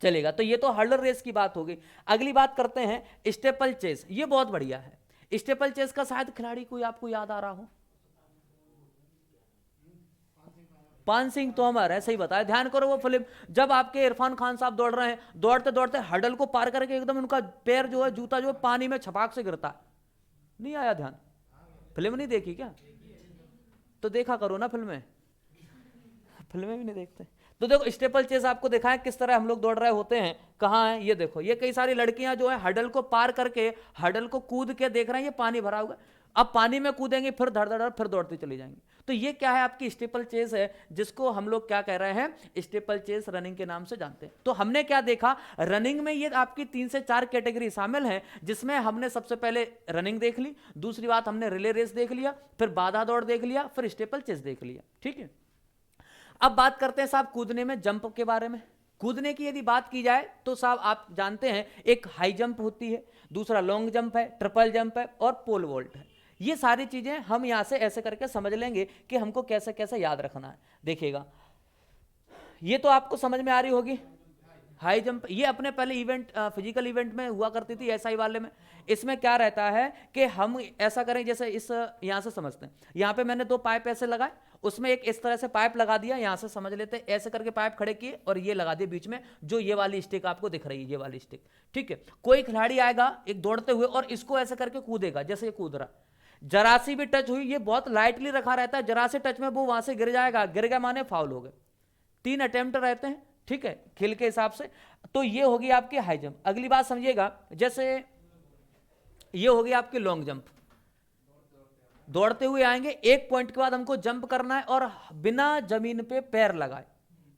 चलेगा। तो ये तो हर्डल रेस की बात हो गई। अगली बात करते हैं स्टेपल चेस, ये बहुत बढ़िया है। स्टेपल चेस का शायद खिलाड़ी कोई आपको याद आ रहा हो, पान सिंह तोमर है, सही बताया। ध्यान करो वो फिल्म, जब आपके इरफान खान साहब दौड़ रहे हैं, दौड़ते दौड़ते हडल को पार करके एकदम उनका पैर जो है, जूता जो है पानी में छपाक से गिरता है, नहीं आया ध्यान, फिल्म नहीं देखी क्या, तो देखा करो ना फिल्में भी नहीं देखते। तो देखो स्टेपल चेस आपको दिखा है किस तरह हम लोग दौड़ रहे होते हैं, कहाँ है ये देखो, ये कई सारी लड़कियां जो है हडल को पार करके हडल को कूद के देख रहे हैं, ये पानी भरा हुआ, अब पानी में कूदेंगे फिर धड़ धड़ फिर दौड़ती चली जाएंगी। तो ये क्या है, आपकी स्टेपल चेस है, जिसको हम लोग क्या कह रहे हैं, स्टेपल चेस रनिंग के नाम से जानते हैं। तो हमने क्या देखा, रनिंग में ये आपकी 3 से 4 कैटेगरी शामिल है, जिसमें हमने सबसे पहले रनिंग देख ली, दूसरी बात हमने रिले रेस देख लिया, फिर बाधा दौड़ देख लिया, फिर स्टेपल चेस देख लिया। ठीक है, अब बात करते हैं साहब कूदने में जंप के बारे में। कूदने की यदि बात की जाए तो साहब आप जानते हैं एक हाई जंप होती है, दूसरा लॉन्ग जंप है, ट्रिपल जंप है और पोल वॉल्ट है। ये सारी चीजें हम यहां से ऐसे करके समझ लेंगे कि हमको कैसे कैसे याद रखना है। देखिएगा, ये तो आपको समझ में आ रही होगी। हाई जंप ये अपने पहले इवेंट फिजिकल इवेंट में हुआ करती थी एसआई वाले में। इसमें क्या रहता है कि हम ऐसा करें, जैसे इस यहां से समझते हैं, यहां पे मैंने 2 पाइप ऐसे लगाए, उसमें एक इस तरह से पाइप लगा दिया, यहां से समझ लेते हैं, ऐसे करके पाइप खड़े किए और ये लगा दिए बीच में, जो ये वाली स्टिक आपको दिख रही है, ये वाली स्टिक। ठीक है, कोई खिलाड़ी आएगा एक दौड़ते हुए और इसको ऐसे करके कूदेगा, जैसे ये कूद रहा, जरा सी भी टच हुई, ये बहुत लाइटली रखा रहता है, जरा से टच में वो वहां से गिर जाएगा, गिर गया माने फाउल हो गए। 3 अटेम्प्ट रहते हैं, ठीक है, खेल के हिसाब से। तो ये होगी आपकी हाई जंप। अगली बात समझिएगा, जैसे ये होगी आपकी लॉन्ग जंप, दौड़ते हुए आएंगे, एक पॉइंट के बाद हमको जंप करना है और बिना जमीन पे पैर लगाए,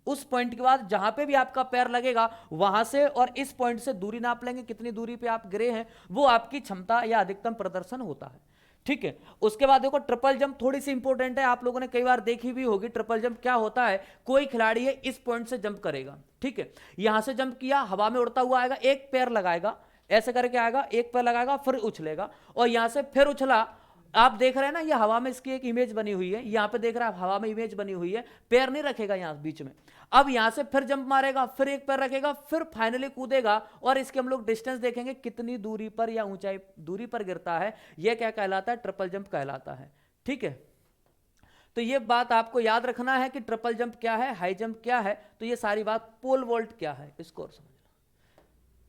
उस पॉइंट के बाद जहां पे भी आपका पैर लगेगा वहां से और इस पॉइंट से दूरी नाप लेंगे, कितनी दूरी पे आप गिरे हैं, वो आपकी क्षमता या अधिकतम प्रदर्शन होता है। ठीक है, उसके बाद देखो ट्रिपल जंप थोड़ी सी इंपॉर्टेंट है, आप लोगों ने कई बार देखी भी होगी। ट्रिपल जंप क्या होता है, कोई खिलाड़ी है इस पॉइंट से जंप करेगा, ठीक है, यहां से जंप किया, हवा में उड़ता हुआ आएगा, एक पैर लगाएगा, ऐसे करके आएगा, एक पैर लगाएगा, फिर उछलेगा और यहां से फिर उछला। आप देख रहे हैं ना, ये हवा में इसकी एक इमेज बनी हुई है, यहां पे देख रहे हैं आप, हवा में इमेज बनी हुई है, पैर नहीं रखेगा यहां बीच में। अब यहां से फिर जंप मारेगा, फिर एक पैर रखेगा, फिर फाइनली कूदेगा और इसके हम लोग डिस्टेंस देखेंगे कितनी दूरी पर या ऊंचाई दूरी पर गिरता है, यह क्या कहलाता है, ट्रिपल जंप कहलाता है। ठीक है, तो ये बात आपको याद रखना है कि ट्रिपल जंप क्या है, हाई जंप क्या है। तो ये सारी बात, पोल वॉल्ट क्या है इसको और समझना।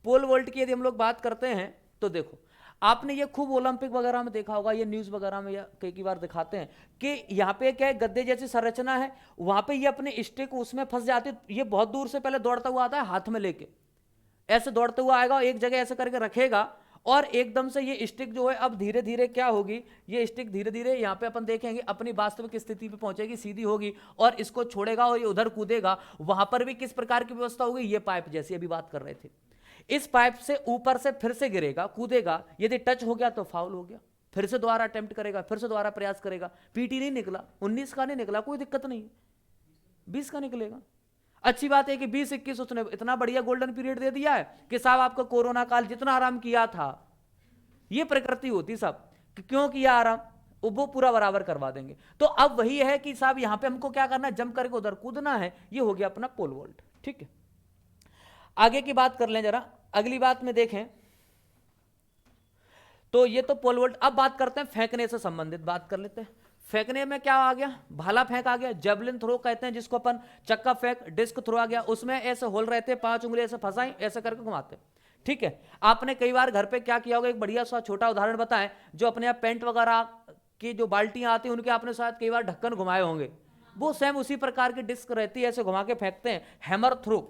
पोल वॉल्ट की यदि हम लोग बात करते हैं तो देखो, आपने ये खूब ओलंपिक वगैरह में देखा होगा, ये न्यूज वगैरह में कई बार दिखाते हैं कि यहाँ पे क्या है, गद्दे जैसी संरचना है, वहां पे ये अपने स्टिक उसमें फंस जाती, ये बहुत दूर से पहले दौड़ता हुआ आता है, हाथ में लेके ऐसे दौड़ते हुआ आएगा, एक जगह ऐसे करके रखेगा और एकदम से ये स्टिक जो है अब धीरे धीरे क्या होगी, ये स्टिक धीरे धीरे यहाँ पे अपन देखेंगे अपनी वास्तविक स्थिति पे पहुंचेगी, सीधी होगी और इसको छोड़ेगा और ये उधर कूदेगा। वहां पर भी किस प्रकार की व्यवस्था होगी, ये पाइप जैसी अभी बात कर रहे थे, इस पाइप से ऊपर से फिर से गिरेगा, कूदेगा, यदि टच हो गया तो फाउल हो गया, फिर से दोबारा अटेम्प्ट करेगा, फिर से दोबारा प्रयास करेगा। पीटी नहीं निकला, 19 का नहीं निकला, कोई दिक्कत नहीं, 20 का निकलेगा। अच्छी बात है कि 20-21 उसने इतना बढ़िया गोल्डन पीरियड दे दिया है कि साहब आपका कोरोना काल जितना आराम किया था, ये प्रकृति होती साहब कि क्यों किया आराम, वो पूरा बराबर करवा देंगे। तो अब वही है कि साहब यहां पे हमको क्या करना है, जंप करके उधर कूदना है, ये हो गया अपना पोल वॉल्ट। ठीक है, आगे की बात कर लें जरा, अगली बात में देखें तो ये तो पोल वॉल्ट। अब बात करते हैं फेंकने से संबंधित बात कर लेते हैं। फेंकने में क्या आ गया, भाला फेंक आ गया, जेवलिन थ्रो कहते हैं जिसको अपन, चक्का फेंक, डिस्क थ्रो आ गया, उसमें ऐसे होल रहते, 5 उंगली ऐसे फंसाई, ऐसे करके घुमाते। ठीक है, आपने कई बार घर पे क्या किया होगा, एक बढ़िया सा छोटा उदाहरण बताएं, जो अपने आप पेंट वगैरह की जो बाल्टियां आती हैं उनके आपने शायद कई बार ढक्कन घुमाए होंगे, वो सेम उसी प्रकार की डिस्क रहती है, ऐसे घुमा के फेंकते हैं, हैमर थ्रो।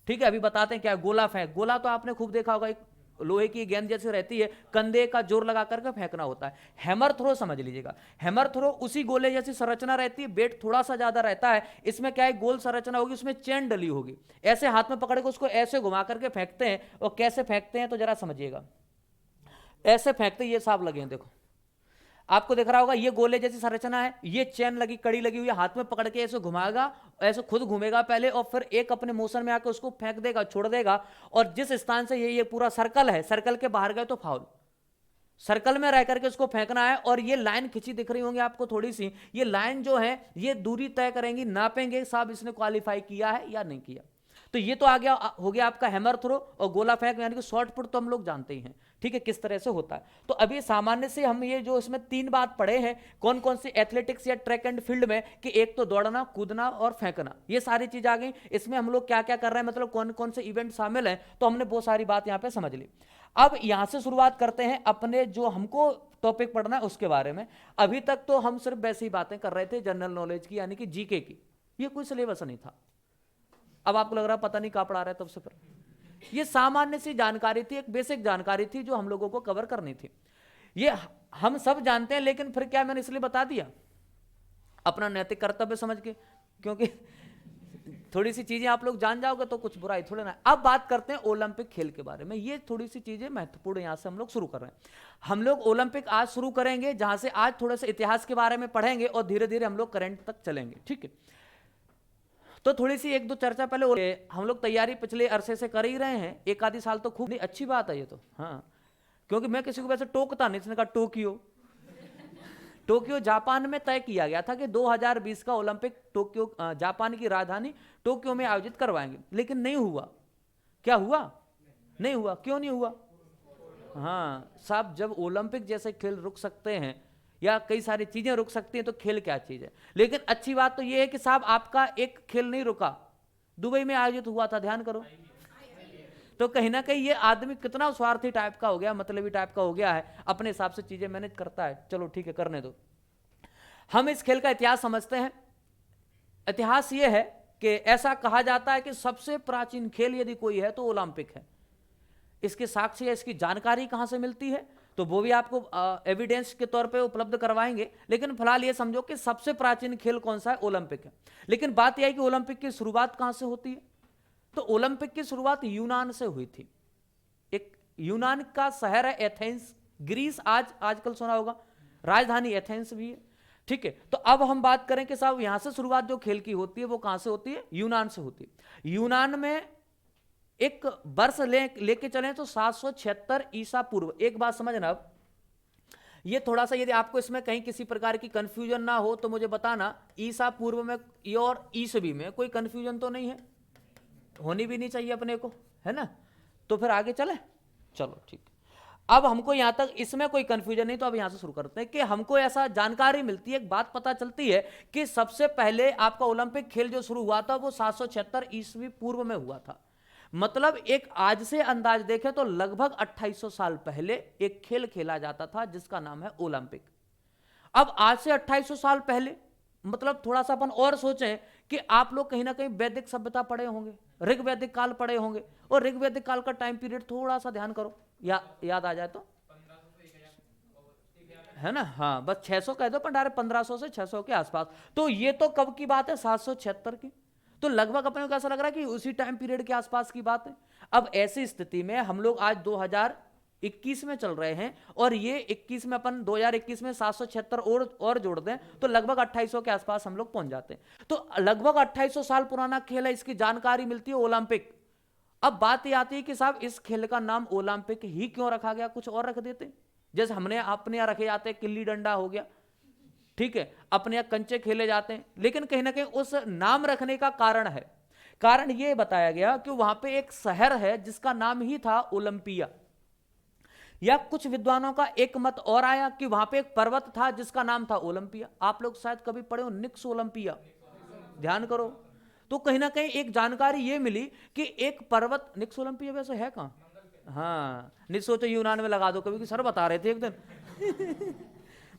ठीक है, अभी बताते हैं क्या है गोला फेंक। गोला तो आपने खूब देखा होगा, एक लोहे की गेंद जैसी रहती है, कंधे का जोर लगा करके फेंकना होता है। हैमर थ्रो समझ लीजिएगा, हैमर थ्रो उसी गोले जैसी संरचना रहती है, वेट थोड़ा सा ज्यादा रहता है, इसमें क्या है, गोल संरचना होगी, उसमें चेन डली होगी, ऐसे हाथ में पकड़ के उसको ऐसे घुमा करके फेंकते हैं। और कैसे फेंकते हैं तो जरा समझिएगा, ऐसे फेंकते, ये साफ लगे हैं, देखो आपको दिख रहा होगा, ये गोले जैसी संरचना है, ये चेन लगी, कड़ी लगी हुई है, हाथ में पकड़ के ऐसे घुमाएगा, ऐसे खुद घूमेगा पहले और फिर एक अपने मोशन में आकर उसको फेंक देगा, छोड़ देगा। और जिस स्थान से ये पूरा सर्कल है, सर्कल के बाहर गए तो फाउल, सर्कल में रह करके उसको फेंकना है। और ये लाइन खिंची दिख रही होंगी आपको थोड़ी सी, ये लाइन जो है ये दूरी तय करेंगी, नापेंगे साहब इसने क्वालिफाई किया है या नहीं किया। तो ये तो आ गया, हो गया आपका हैमर थ्रो और गोला फेंक, यानी कि शॉर्ट पुट तो हम लोग जानते ही हैं, ठीक है, किस तरह से होता है। तो अभी सामान्य से हम ये जो इसमें 3 बात पढ़े हैं, कौन कौन सी एथलेटिक्स या ट्रैक एंड फील्ड में, कि एक तो दौड़ना, कूदना और फेंकना, ये सारी चीज आ गई। इसमें हम लोग क्या क्या कर रहे हैं, मतलब कौन कौन से इवेंट शामिल हैं, तो हमने बहुत सारी बात यहाँ पे समझ ली। अब यहां से शुरुआत करते हैं अपने जो हमको टॉपिक पढ़ना है उसके बारे में। अभी तक तो हम सिर्फ वैसी बातें कर रहे थे जनरल नॉलेज की, यानी कि जीके की, ये कोई सिलेबस नहीं था, अब आपको लग रहा है पता नहीं कहाँ पढ़ा रहे तब से फिर। ये सामान्य सी जानकारी थी, एक बेसिक जानकारी थी जो हम लोगों को कवर करनी थी। ये हम सब जानते हैं, लेकिन फिर क्या मैंने इसलिए बता दिया अपना नैतिक कर्तव्य समझ के, क्योंकि थोड़ी सी चीजें आप लोग जान जाओगे तो कुछ बुराई थोड़ी ना। अब बात करते हैं ओलंपिक खेल के बारे में। ये थोड़ी सी चीजें महत्वपूर्ण यहां से हम लोग शुरू कर रहे हैं। हम लोग ओलंपिक आज शुरू करेंगे, जहां से आज थोड़े से इतिहास के बारे में पढ़ेंगे और धीरे धीरे हम लोग करंट तक चलेंगे, ठीक है। तो थोड़ी सी एक दो चर्चा पहले, हम लोग तैयारी पिछले अरसे से कर ही रहे हैं, एक आधी साल तो खूब नहीं, अच्छी बात है ये तो, हाँ, क्योंकि मैं किसी को वैसे टोकता नहीं। इसने कहा टोक्यो जापान में तय किया गया था कि 2020 का ओलंपिक टोक्यो जापान की राजधानी टोक्यो में आयोजित करवाएंगे, लेकिन नहीं हुआ। क्या हुआ? नहीं हुआ। क्यों नहीं हुआ? हाँ साहब, जब ओलंपिक जैसे खेल रुक सकते हैं या कई सारी चीजें रुक सकती हैं तो खेल क्या चीज है। लेकिन अच्छी बात तो यह है कि साहब आपका एक खेल नहीं रुका, दुबई में आयोजित हुआ था, ध्यान करो। तो कहीं ना कहीं ये आदमी कितना स्वार्थी टाइप का हो गया, मतलबी टाइप का हो गया है, अपने हिसाब से चीजें मैनेज करता है। चलो ठीक है, करने दो। हम इस खेल का इतिहास समझते हैं। इतिहास ये है कि ऐसा कहा जाता है कि सबसे प्राचीन खेल यदि कोई है तो ओलंपिक है। इसके साक्ष्य या इसकी जानकारी कहां से मिलती है तो वो भी आपको एविडेंस के तौर पे उपलब्ध करवाएंगे, लेकिन फिलहाल ये समझो कि सबसे प्राचीन खेल कौन सा है? ओलंपिक है। लेकिन बात यह है कि ओलंपिक की शुरुआत कहां से होती है? तो ओलंपिक की शुरुआत यूनान से हुई थी। एक यूनान का शहर है एथेंस, ग्रीस, आजकल सुना होगा, राजधानी एथेंस भी है, ठीक है। तो अब हम बात करें कि साहब यहां से शुरुआत जो खेल की होती है वो कहां से होती है? यूनान से होती है। यूनान में एक वर्ष लेके चलें तो 776 ईसा पूर्व। एक बात समझना, अब ये थोड़ा सा यदि आपको इसमें कहीं किसी प्रकार की कंफ्यूजन ना हो तो मुझे बताना, ईसा पूर्व में और ईसवी में कोई कंफ्यूजन तो नहीं है? होनी भी नहीं चाहिए अपने को, है ना। तो फिर आगे चले, चलो ठीक। अब हमको यहां तक इसमें कोई कंफ्यूजन नहीं, तो अब यहां से शुरू करते हैं कि हमको ऐसा जानकारी मिलती है, एक बात पता चलती है कि सबसे पहले आपका ओलंपिक खेल जो शुरू हुआ था वो 776 ईस्वी पूर्व में हुआ था। मतलब एक आज से अंदाज देखें तो लगभग 2800 साल पहले एक खेल खेला जाता था जिसका नाम है ओलंपिक। अब आज से 2800 साल पहले, मतलब थोड़ा सा अपन और सोचें कि आप लोग कहीं ना कहीं वैदिक सभ्यता पढ़े होंगे, ऋग वैदिक काल पढ़े होंगे, और ऋग वैदिक काल का टाइम पीरियड थोड़ा सा ध्यान करो, याद आ जाए तो, है ना। हाँ बस 600 कह दो, पर डायरेक्ट 1500 से 600 के आसपास। तो ये तो कब की बात है? 776 की। तो लगभग अपने को ऐसा लग रहा है कि उसी टाइम पीरियड के आसपास की बात है। अब ऐसी स्थिति में हम लोग आज 2021 में चल रहे हैं, और ये 21 में अपन 2021 में 776 और जोड़ दें तो लगभग 2800 के आसपास हम लोग पहुंच जाते हैं। तो लगभग 2800 साल पुराना खेल है, इसकी जानकारी मिलती है ओलंपिक। अब बात ये आती है कि साहब इस खेल का नाम ओलंपिक ही क्यों रखा गया? कुछ और रख देते, जैसे हमने अपने यहां रखे जाते हैं किल्ली डंडा हो गया, ठीक है, अपने यहां कंचे खेले जाते हैं। लेकिन कहीं ना कहीं उस नाम रखने का कारण है, कारण यह बताया गया कि वहां पे एक शहर है जिसका नाम ही था ओलंपिया। या कुछ विद्वानों का एक मत और आया कि वहां पे एक पर्वत था जिसका नाम था ओलंपिया। आप लोग शायद कभी पढ़े हो निक्स ओलंपिया, ध्यान करो। तो कहीं ना कहीं एक जानकारी ये मिली कि एक पर्वत, निक्स ओलंपिया वैसे है कहां? हाँ, नहीं सोचो यूनान में लगा दो कभी, कि सर बता रहे थे एक दिन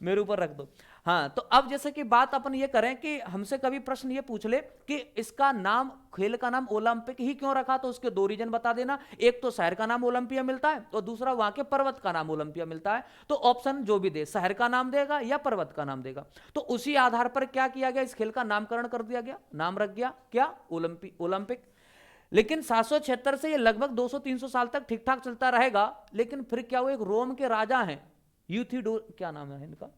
मेरे ऊपर रख दो। हाँ, तो अब जैसे कि बात अपन ये करें कि हमसे कभी प्रश्न ये पूछ ले कि इसका नाम, खेल का नाम ओलंपिक ही क्यों रखा, तो उसके दो रीजन बता देना। एक तो शहर का नाम ओलंपिया मिलता है, और दूसरा वहां के पर्वत का नाम ओलंपिया मिलता है। तो ऑप्शन जो भी दे, शहर का नाम देगा या पर्वत का नाम देगा। तो उसी आधार पर क्या किया गया, इस खेल का नामकरण कर दिया गया, नाम रख गया क्या? ओलंपिक। लेकिन 776 से ये लगभग 200-300 साल तक ठीक ठाक चलता रहेगा। लेकिन फिर क्या हुआ, एक रोम के राजा हैं, क्या नाम है इनका,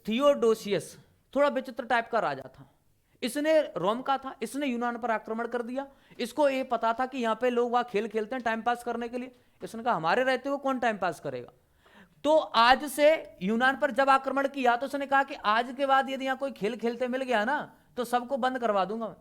थियोडोसियस, थोड़ा विचित्र टाइप का राजा था। इसने रोम का था, इसने यूनान पर आक्रमण कर दिया। इसको ये पता था कि यहां पे लोग वहां खेल खेलते हैं टाइम पास करने के लिए। इसने कहा हमारे रहते हुए कौन टाइम पास करेगा। तो आज से यूनान पर जब आक्रमण किया तो उसने कहा कि आज के बाद यदि यहां कोई खेल खेलते मिल गया ना तो सबको बंद करवा दूंगा।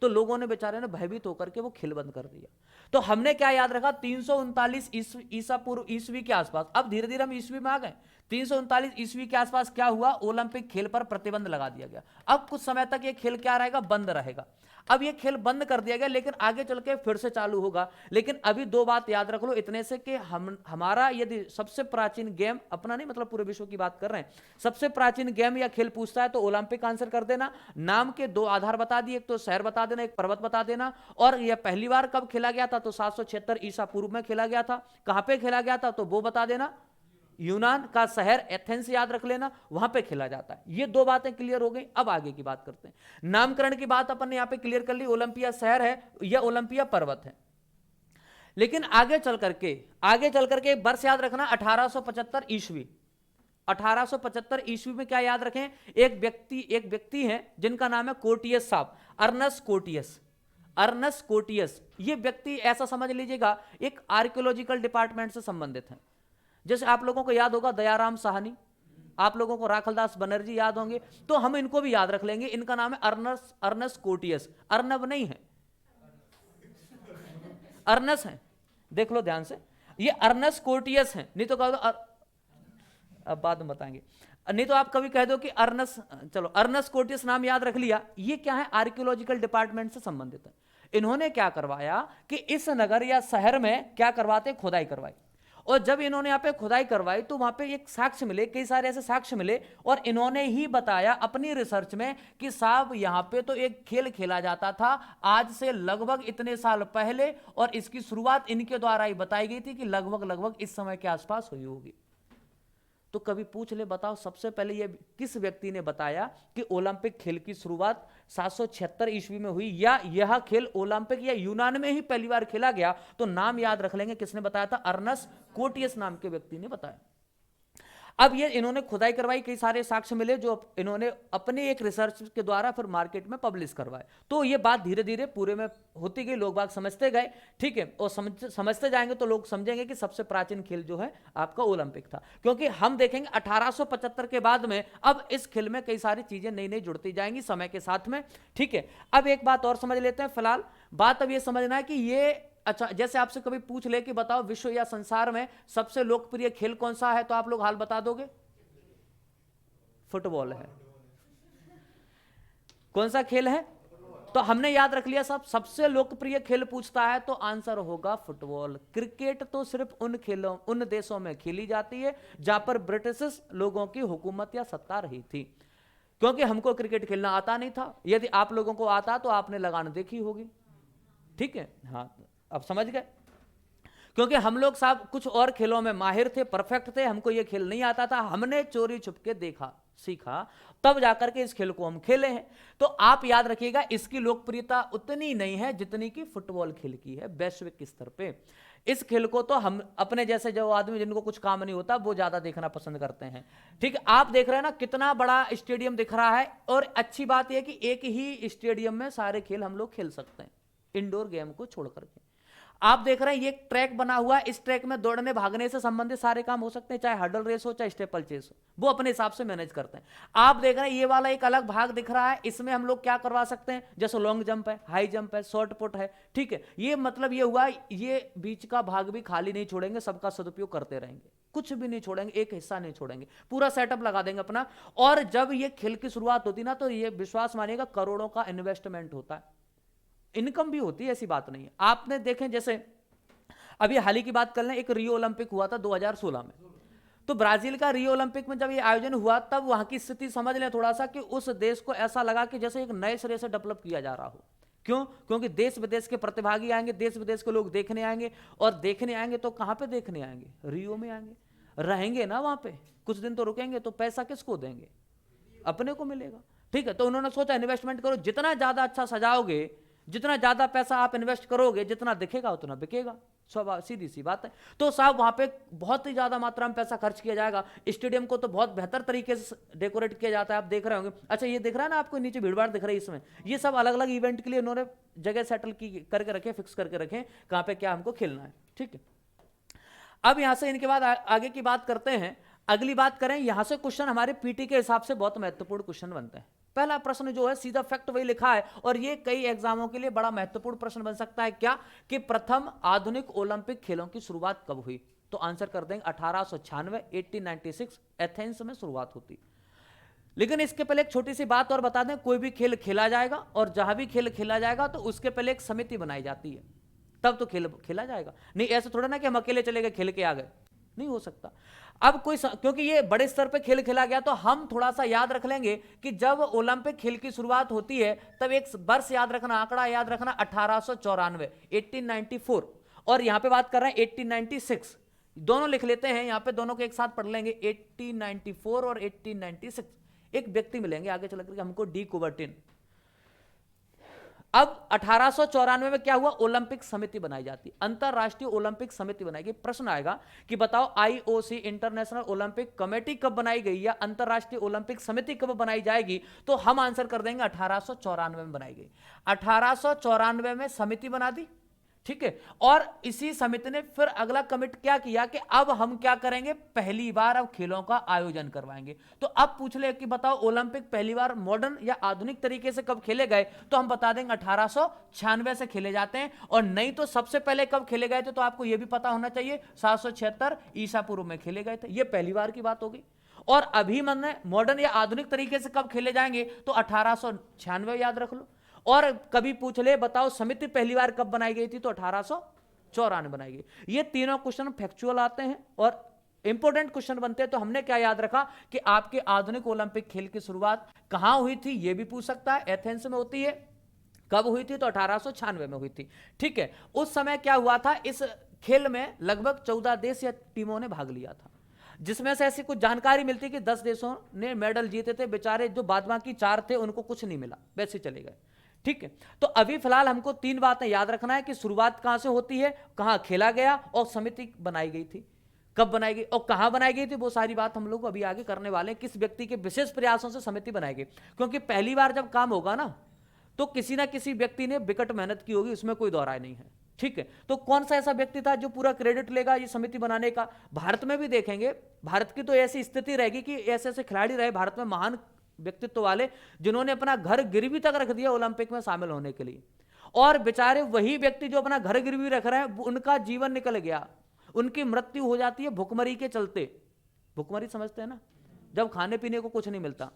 तो लोगों ने बेचारे ने भयभीत होकर के वो खेल बंद कर दिया। तो हमने क्या याद रखा, 339 ईसा पूर्व ईस्वी के आसपास। अब धीरे धीरे हम ईस्वी में आ गए। 339 ईस्वी के आसपास क्या हुआ, ओलंपिक खेल पर प्रतिबंध लगा दिया गया। अब कुछ समय तक ये खेल क्या रहेगा, बंद रहेगा। अब ये खेल बंद कर दिया गया, लेकिन आगे चल के फिर से चालू होगा। लेकिन अभी दो बात याद रख लो इतने से कि हमारा यदि सबसे प्राचीन गेम, अपना नहीं मतलब पूरे विश्व की बात कर रहे हैं, सबसे प्राचीन गेम या खेल पूछता है तो ओलंपिक आंसर कर देना। नाम के दो आधार बता दिए, एक तो शहर बता देना, एक पर्वत बता देना। और यह पहली बार कब खेला गया था तो 776 ईसा पूर्व में खेला गया था। कहां पे खेला गया था तो वो बता देना, यूनान का शहर एथेंस याद रख लेना, वहां पे खेला जाता है। ये दो बातें क्लियर हो गई। अब आगे की बात करते हैं। नामकरण की बात अपन ने यहां पे क्लियर कर ली, ओलंपिया शहर है या ओलंपिया पर्वत है। लेकिन आगे चल करके वर्ष याद रखना 1875 ईस्वी। 1875 ईस्वी में क्या याद रखें, एक व्यक्ति है जिनका नाम है कोटियस साहब, अर्नस कोटियस। ये व्यक्ति ऐसा समझ लीजिएगा एक आर्कियोलॉजिकल डिपार्टमेंट से संबंधित है। जैसे आप लोगों को याद होगा दयाराम साहनी, आप लोगों को राखलदास बनर्जी याद होंगे, तो हम इनको भी याद रख लेंगे। इनका नाम है अर्नस कोटियस, अर्नब नहीं है, अर्नस है, देख लो ध्यान से, ये अर्नस कोटियस है। नहीं तो कह दो अब बाद में बताएंगे, नहीं तो आप कभी कह दो कि अर्नस, चलो अर्नस कोटियस नाम याद रख लिया। ये क्या है, आर्कियोलॉजिकल डिपार्टमेंट से संबंधित है। इन्होंने क्या करवाया कि इस नगर या शहर में क्या करवाते, खुदाई करवाई। और जब इन्होंने यहाँ पे खुदाई करवाई तो वहां पे एक साक्ष्य मिले, कई सारे ऐसे साक्ष्य मिले, और इन्होंने ही बताया अपनी रिसर्च में कि साहब यहाँ पे तो एक खेल खेला जाता था आज से लगभग इतने साल पहले, और इसकी शुरुआत इनके द्वारा ही बताई गई थी कि लगभग इस समय के आसपास हुई होगी। तो कभी पूछ ले, बताओ सबसे पहले ये किस व्यक्ति ने बताया कि ओलंपिक खेल की शुरुआत 776 ईस्वी में हुई, या यह खेल ओलंपिक या यूनान में ही पहली बार खेला गया? तो नाम याद रख लेंगे, किसने बताया था, अर्नस कोटियस नाम के व्यक्ति ने बताया। अब ये इन्होंने खुदाई करवाई, कई सारे साक्ष्य मिले जो इन्होंने अपने एक रिसर्च के द्वारा फिर मार्केट में पब्लिश करवाए। तो ये बात धीरे धीरे पूरे में होती गई, लोग बाग समझते गए, ठीक है। और समझते जाएंगे तो लोग समझेंगे कि सबसे प्राचीन खेल जो है आपका ओलंपिक था। क्योंकि हम देखेंगे 1875 के बाद में अब इस खेल में कई सारी चीजें नई नई जुड़ती जाएंगी समय के साथ में, ठीक है। अब एक बात और समझ लेते हैं। फिलहाल बात अब ये समझना है कि ये, अच्छा, जैसे आपसे कभी पूछ ले कि बताओ विश्व या संसार में सबसे लोकप्रिय खेल कौन सा है, तो आप लोग हाल बता दोगे, फुटबॉल है। कौन सा खेल है? तो हमने याद रख लिया सब, सबसे लोकप्रिय खेल पूछता है तो आंसर होगा फुटबॉल। क्रिकेट तो सिर्फ उन देशों में खेली जाती है जहां पर ब्रिटिश लोगों की हुकूमत या सत्ता रही थी। क्योंकि हमको क्रिकेट खेलना आता नहीं था। यदि आप लोगों को आता तो आपने लगान देखी होगी, ठीक है। हाँ, अब समझ गए। क्योंकि हम लोग साहब कुछ और खेलों में माहिर थे, परफेक्ट थे, हमको ये खेल नहीं आता था। हमने चोरी छुपके देखा, सीखा, तब जाकर के इस खेल को हम खेले हैं। तो आप याद रखिएगा, इसकी लोकप्रियता उतनी नहीं है जितनी कि फुटबॉल खेल की है वैश्विक स्तर पे। इस खेल को तो हम अपने जैसे जो आदमी जिनको कुछ काम नहीं होता वो ज्यादा देखना पसंद करते हैं, ठीक है। आप देख रहे हैं ना कितना बड़ा स्टेडियम दिख रहा है, और अच्छी बात यह कि एक ही स्टेडियम में सारे खेल हम लोग खेल सकते हैं, इंडोर गेम को छोड़ करके। आप देख रहे हैं ये ट्रैक बना हुआ है, इस ट्रैक में दौड़ने भागने से संबंधित सारे काम हो सकते हैं, चाहे हर्डल रेस हो चाहे स्टेपल चेस हो, वो अपने हिसाब से मैनेज करते हैं। आप देख रहे हैं ये वाला एक अलग भाग दिख रहा है, इसमें हम लोग क्या करवा सकते हैं, जैसे लॉन्ग जंप है, हाई जंप है, शॉर्ट पुट है, ठीक है। ये मतलब ये हुआ, ये बीच का भाग भी खाली नहीं छोड़ेंगे, सबका सदुपयोग करते रहेंगे, कुछ भी नहीं छोड़ेंगे, एक हिस्सा नहीं छोड़ेंगे, पूरा सेटअप लगा देंगे अपना। और जब ये खेल की शुरुआत होती ना, तो ये विश्वास मानिएगा करोड़ों का इन्वेस्टमेंट होता है, इनकम भी होती है, ऐसी बात नहीं है। आपने देखें जैसे अभी हाल ही की बात कर लें, एक रियो ओलंपिक हुआ था 2016 में। तो ब्राजील का रियो ओलंपिक में जब ये आयोजन हुआ तब वहां की स्थिति समझ लें थोड़ा सा, कि उस देश को ऐसा लगा कि जैसे एक नए सिरे से डेवलप किया जा रहा हो। क्यों? क्योंकि देश विदेश के प्रतिभागी आएंगे, देश विदेश के लोग देखने आएंगे, और देखने आएंगे तो कहां पे देखने आएंगे, रियो में आएंगे, रहेंगे ना वहां पे, कुछ दिन तो रुकेंगे, तो पैसा किसको देंगे, अपने को मिलेगा, ठीक है। तो उन्होंने सोचा इन्वेस्टमेंट करो, जितना ज्यादा अच्छा सजाओगे, जितना ज्यादा पैसा आप इन्वेस्ट करोगे, जितना दिखेगा उतना बिकेगा, सीधी सी बात है। तो साहब वहां पे बहुत ही ज्यादा मात्रा में पैसा खर्च किया जाएगा। स्टेडियम को तो बहुत बेहतर तरीके से डेकोरेट किया जाता है, आप देख रहे होंगे। अच्छा, ये दिख रहा है ना आपको नीचे भीड़ भाड़ दिख रही है, इसमें ये सब अलग अलग इवेंट के लिए उन्होंने जगह सेटल की करके रखे, फिक्स करके रखे कहां पे क्या हमको खेलना है, ठीक है। अब यहां से इनके बाद आगे की बात करते हैं। अगली बात करें, यहां से क्वेश्चन हमारे पीटी के हिसाब से बहुत महत्वपूर्ण क्वेश्चन बनते हैं। पहला प्रश्न जो है सीधा फैक्ट वही लिखा है, और ये कई एग्जामों के लिए बड़ा महत्वपूर्ण प्रश्न बन सकता है, क्या कि प्रथम आधुनिक ओलंपिक खेलों की शुरुआत कब हुई? तो आंसर कर देंगे 1896, 1896 एथेंस में शुरुआत होती। लेकिन इसके पहले एक छोटी सी बात और बता दें, कोई भी खेल खेला जाएगा और जहां भी खेल खेला जाएगा तो उसके पहले एक समिति बनाई जाती है, तब तो खेल खेला जाएगा। नहीं ऐसे थोड़ा ना कि हम अकेले चले गए खेल के आ गए, नहीं हो सकता। अब क्योंकि ये बड़े स्तर पे खेल खेला गया तो हम थोड़ा सा याद रख लेंगे कि जब ओलंपिक खेल की शुरुआत होती है तब एक वर्ष याद रखना, आंकड़ा याद रखना 1894, 1894, और यहां पे बात कर रहे हैं 1896, दोनों लिख लेते हैं यहां पे, दोनों को एक साथ पढ़ लेंगे, 1894 और 1896। एक व्यक्ति मिलेंगे आगे चल करके हमको, डी कुबर्टिन। अब 1894 में क्या हुआ, ओलंपिक समिति बनाई जाती, अंतरराष्ट्रीय ओलंपिक समिति बनाएगी। प्रश्न आएगा कि बताओ आईओसी इंटरनेशनल ओलंपिक कमेटी कब बनाई गई या अंतरराष्ट्रीय ओलंपिक समिति कब बनाई जाएगी, तो हम आंसर कर देंगे 1894 में बनाई गई। 1894 में समिति बना दी, ठीक है। और इसी समिति ने फिर अगला कमिट क्या किया कि अब हम क्या करेंगे, पहली बार अब खेलों का आयोजन करवाएंगे। तो अब पूछ ले कि बताओ ओलंपिक पहली बार मॉडर्न या आधुनिक तरीके से कब खेले गए, तो हम बता देंगे 1896 से खेले जाते हैं। और नहीं तो सबसे पहले कब खेले गए थे, तो आपको यह भी पता होना चाहिए 776 ईसा पूर्व में खेले गए थे, यह पहली बार की बात होगी। और अभी मैंने मॉडर्न या आधुनिक तरीके से कब खेले जाएंगे, तो 1896 याद रख लो। और कभी पूछ ले बताओ समिति पहली बार कब बनाई गई थी, तो 1894 बनाई गई। ये तीनों क्वेश्चन फैक्चुअल आते हैं और इंपॉर्टेंट क्वेश्चन बनते हैं। तो हमने क्या याद रखा कि आपके आधुनिक ओलंपिक खेल की शुरुआत कहां हुई थी, यह भी पूछ सकता है, एथेंस में होती है, कब हुई थी, तो 1896 में हुई थी, ठीक है। उस समय क्या हुआ था, इस खेल में लगभग 14 देश या टीमों ने भाग लिया था, जिसमें से ऐसी कुछ जानकारी मिलती कि 10 देशों ने मेडल जीते थे, बेचारे जो बाद बाकी 4 थे उनको कुछ नहीं मिला, वैसे चले गए, ठीक है। तो अभी फिलहाल हमको 3 बातें याद रखना है कि शुरुआत कहां से होती है, कहां खेला गया, और समिति बनाई गई थी, कब बनाई गई और कहां बनाई गई थी, वो सारी बात हम लोग अभी आगे करने वाले हैं। किस व्यक्ति के विशेष प्रयासों से समिति बनाई गई, क्योंकि पहली बार जब काम होगा ना तो किसी ना किसी व्यक्ति ने विकट मेहनत की होगी, उसमें कोई दो राय नहीं है, ठीक है। तो कौन सा ऐसा व्यक्ति था जो पूरा क्रेडिट लेगा ये समिति बनाने का। भारत में भी देखेंगे, भारत की तो ऐसी स्थिति रहेगी कि ऐसे ऐसे खिलाड़ी रहे भारत में, महान व्यक्तित्व वाले, जिन्होंने अपना घर गिरवी तक रख दिया ओलंपिक में शामिल होने के लिए। और बेचारे वही व्यक्ति जो अपना घर गिरवी रख रहे हैं, उनका जीवन निकल गया, उनकी मृत्यु हो जाती है भुखमरी के चलते। भुखमरी समझते हैं ना, जब खाने पीने को कुछ नहीं मिलता,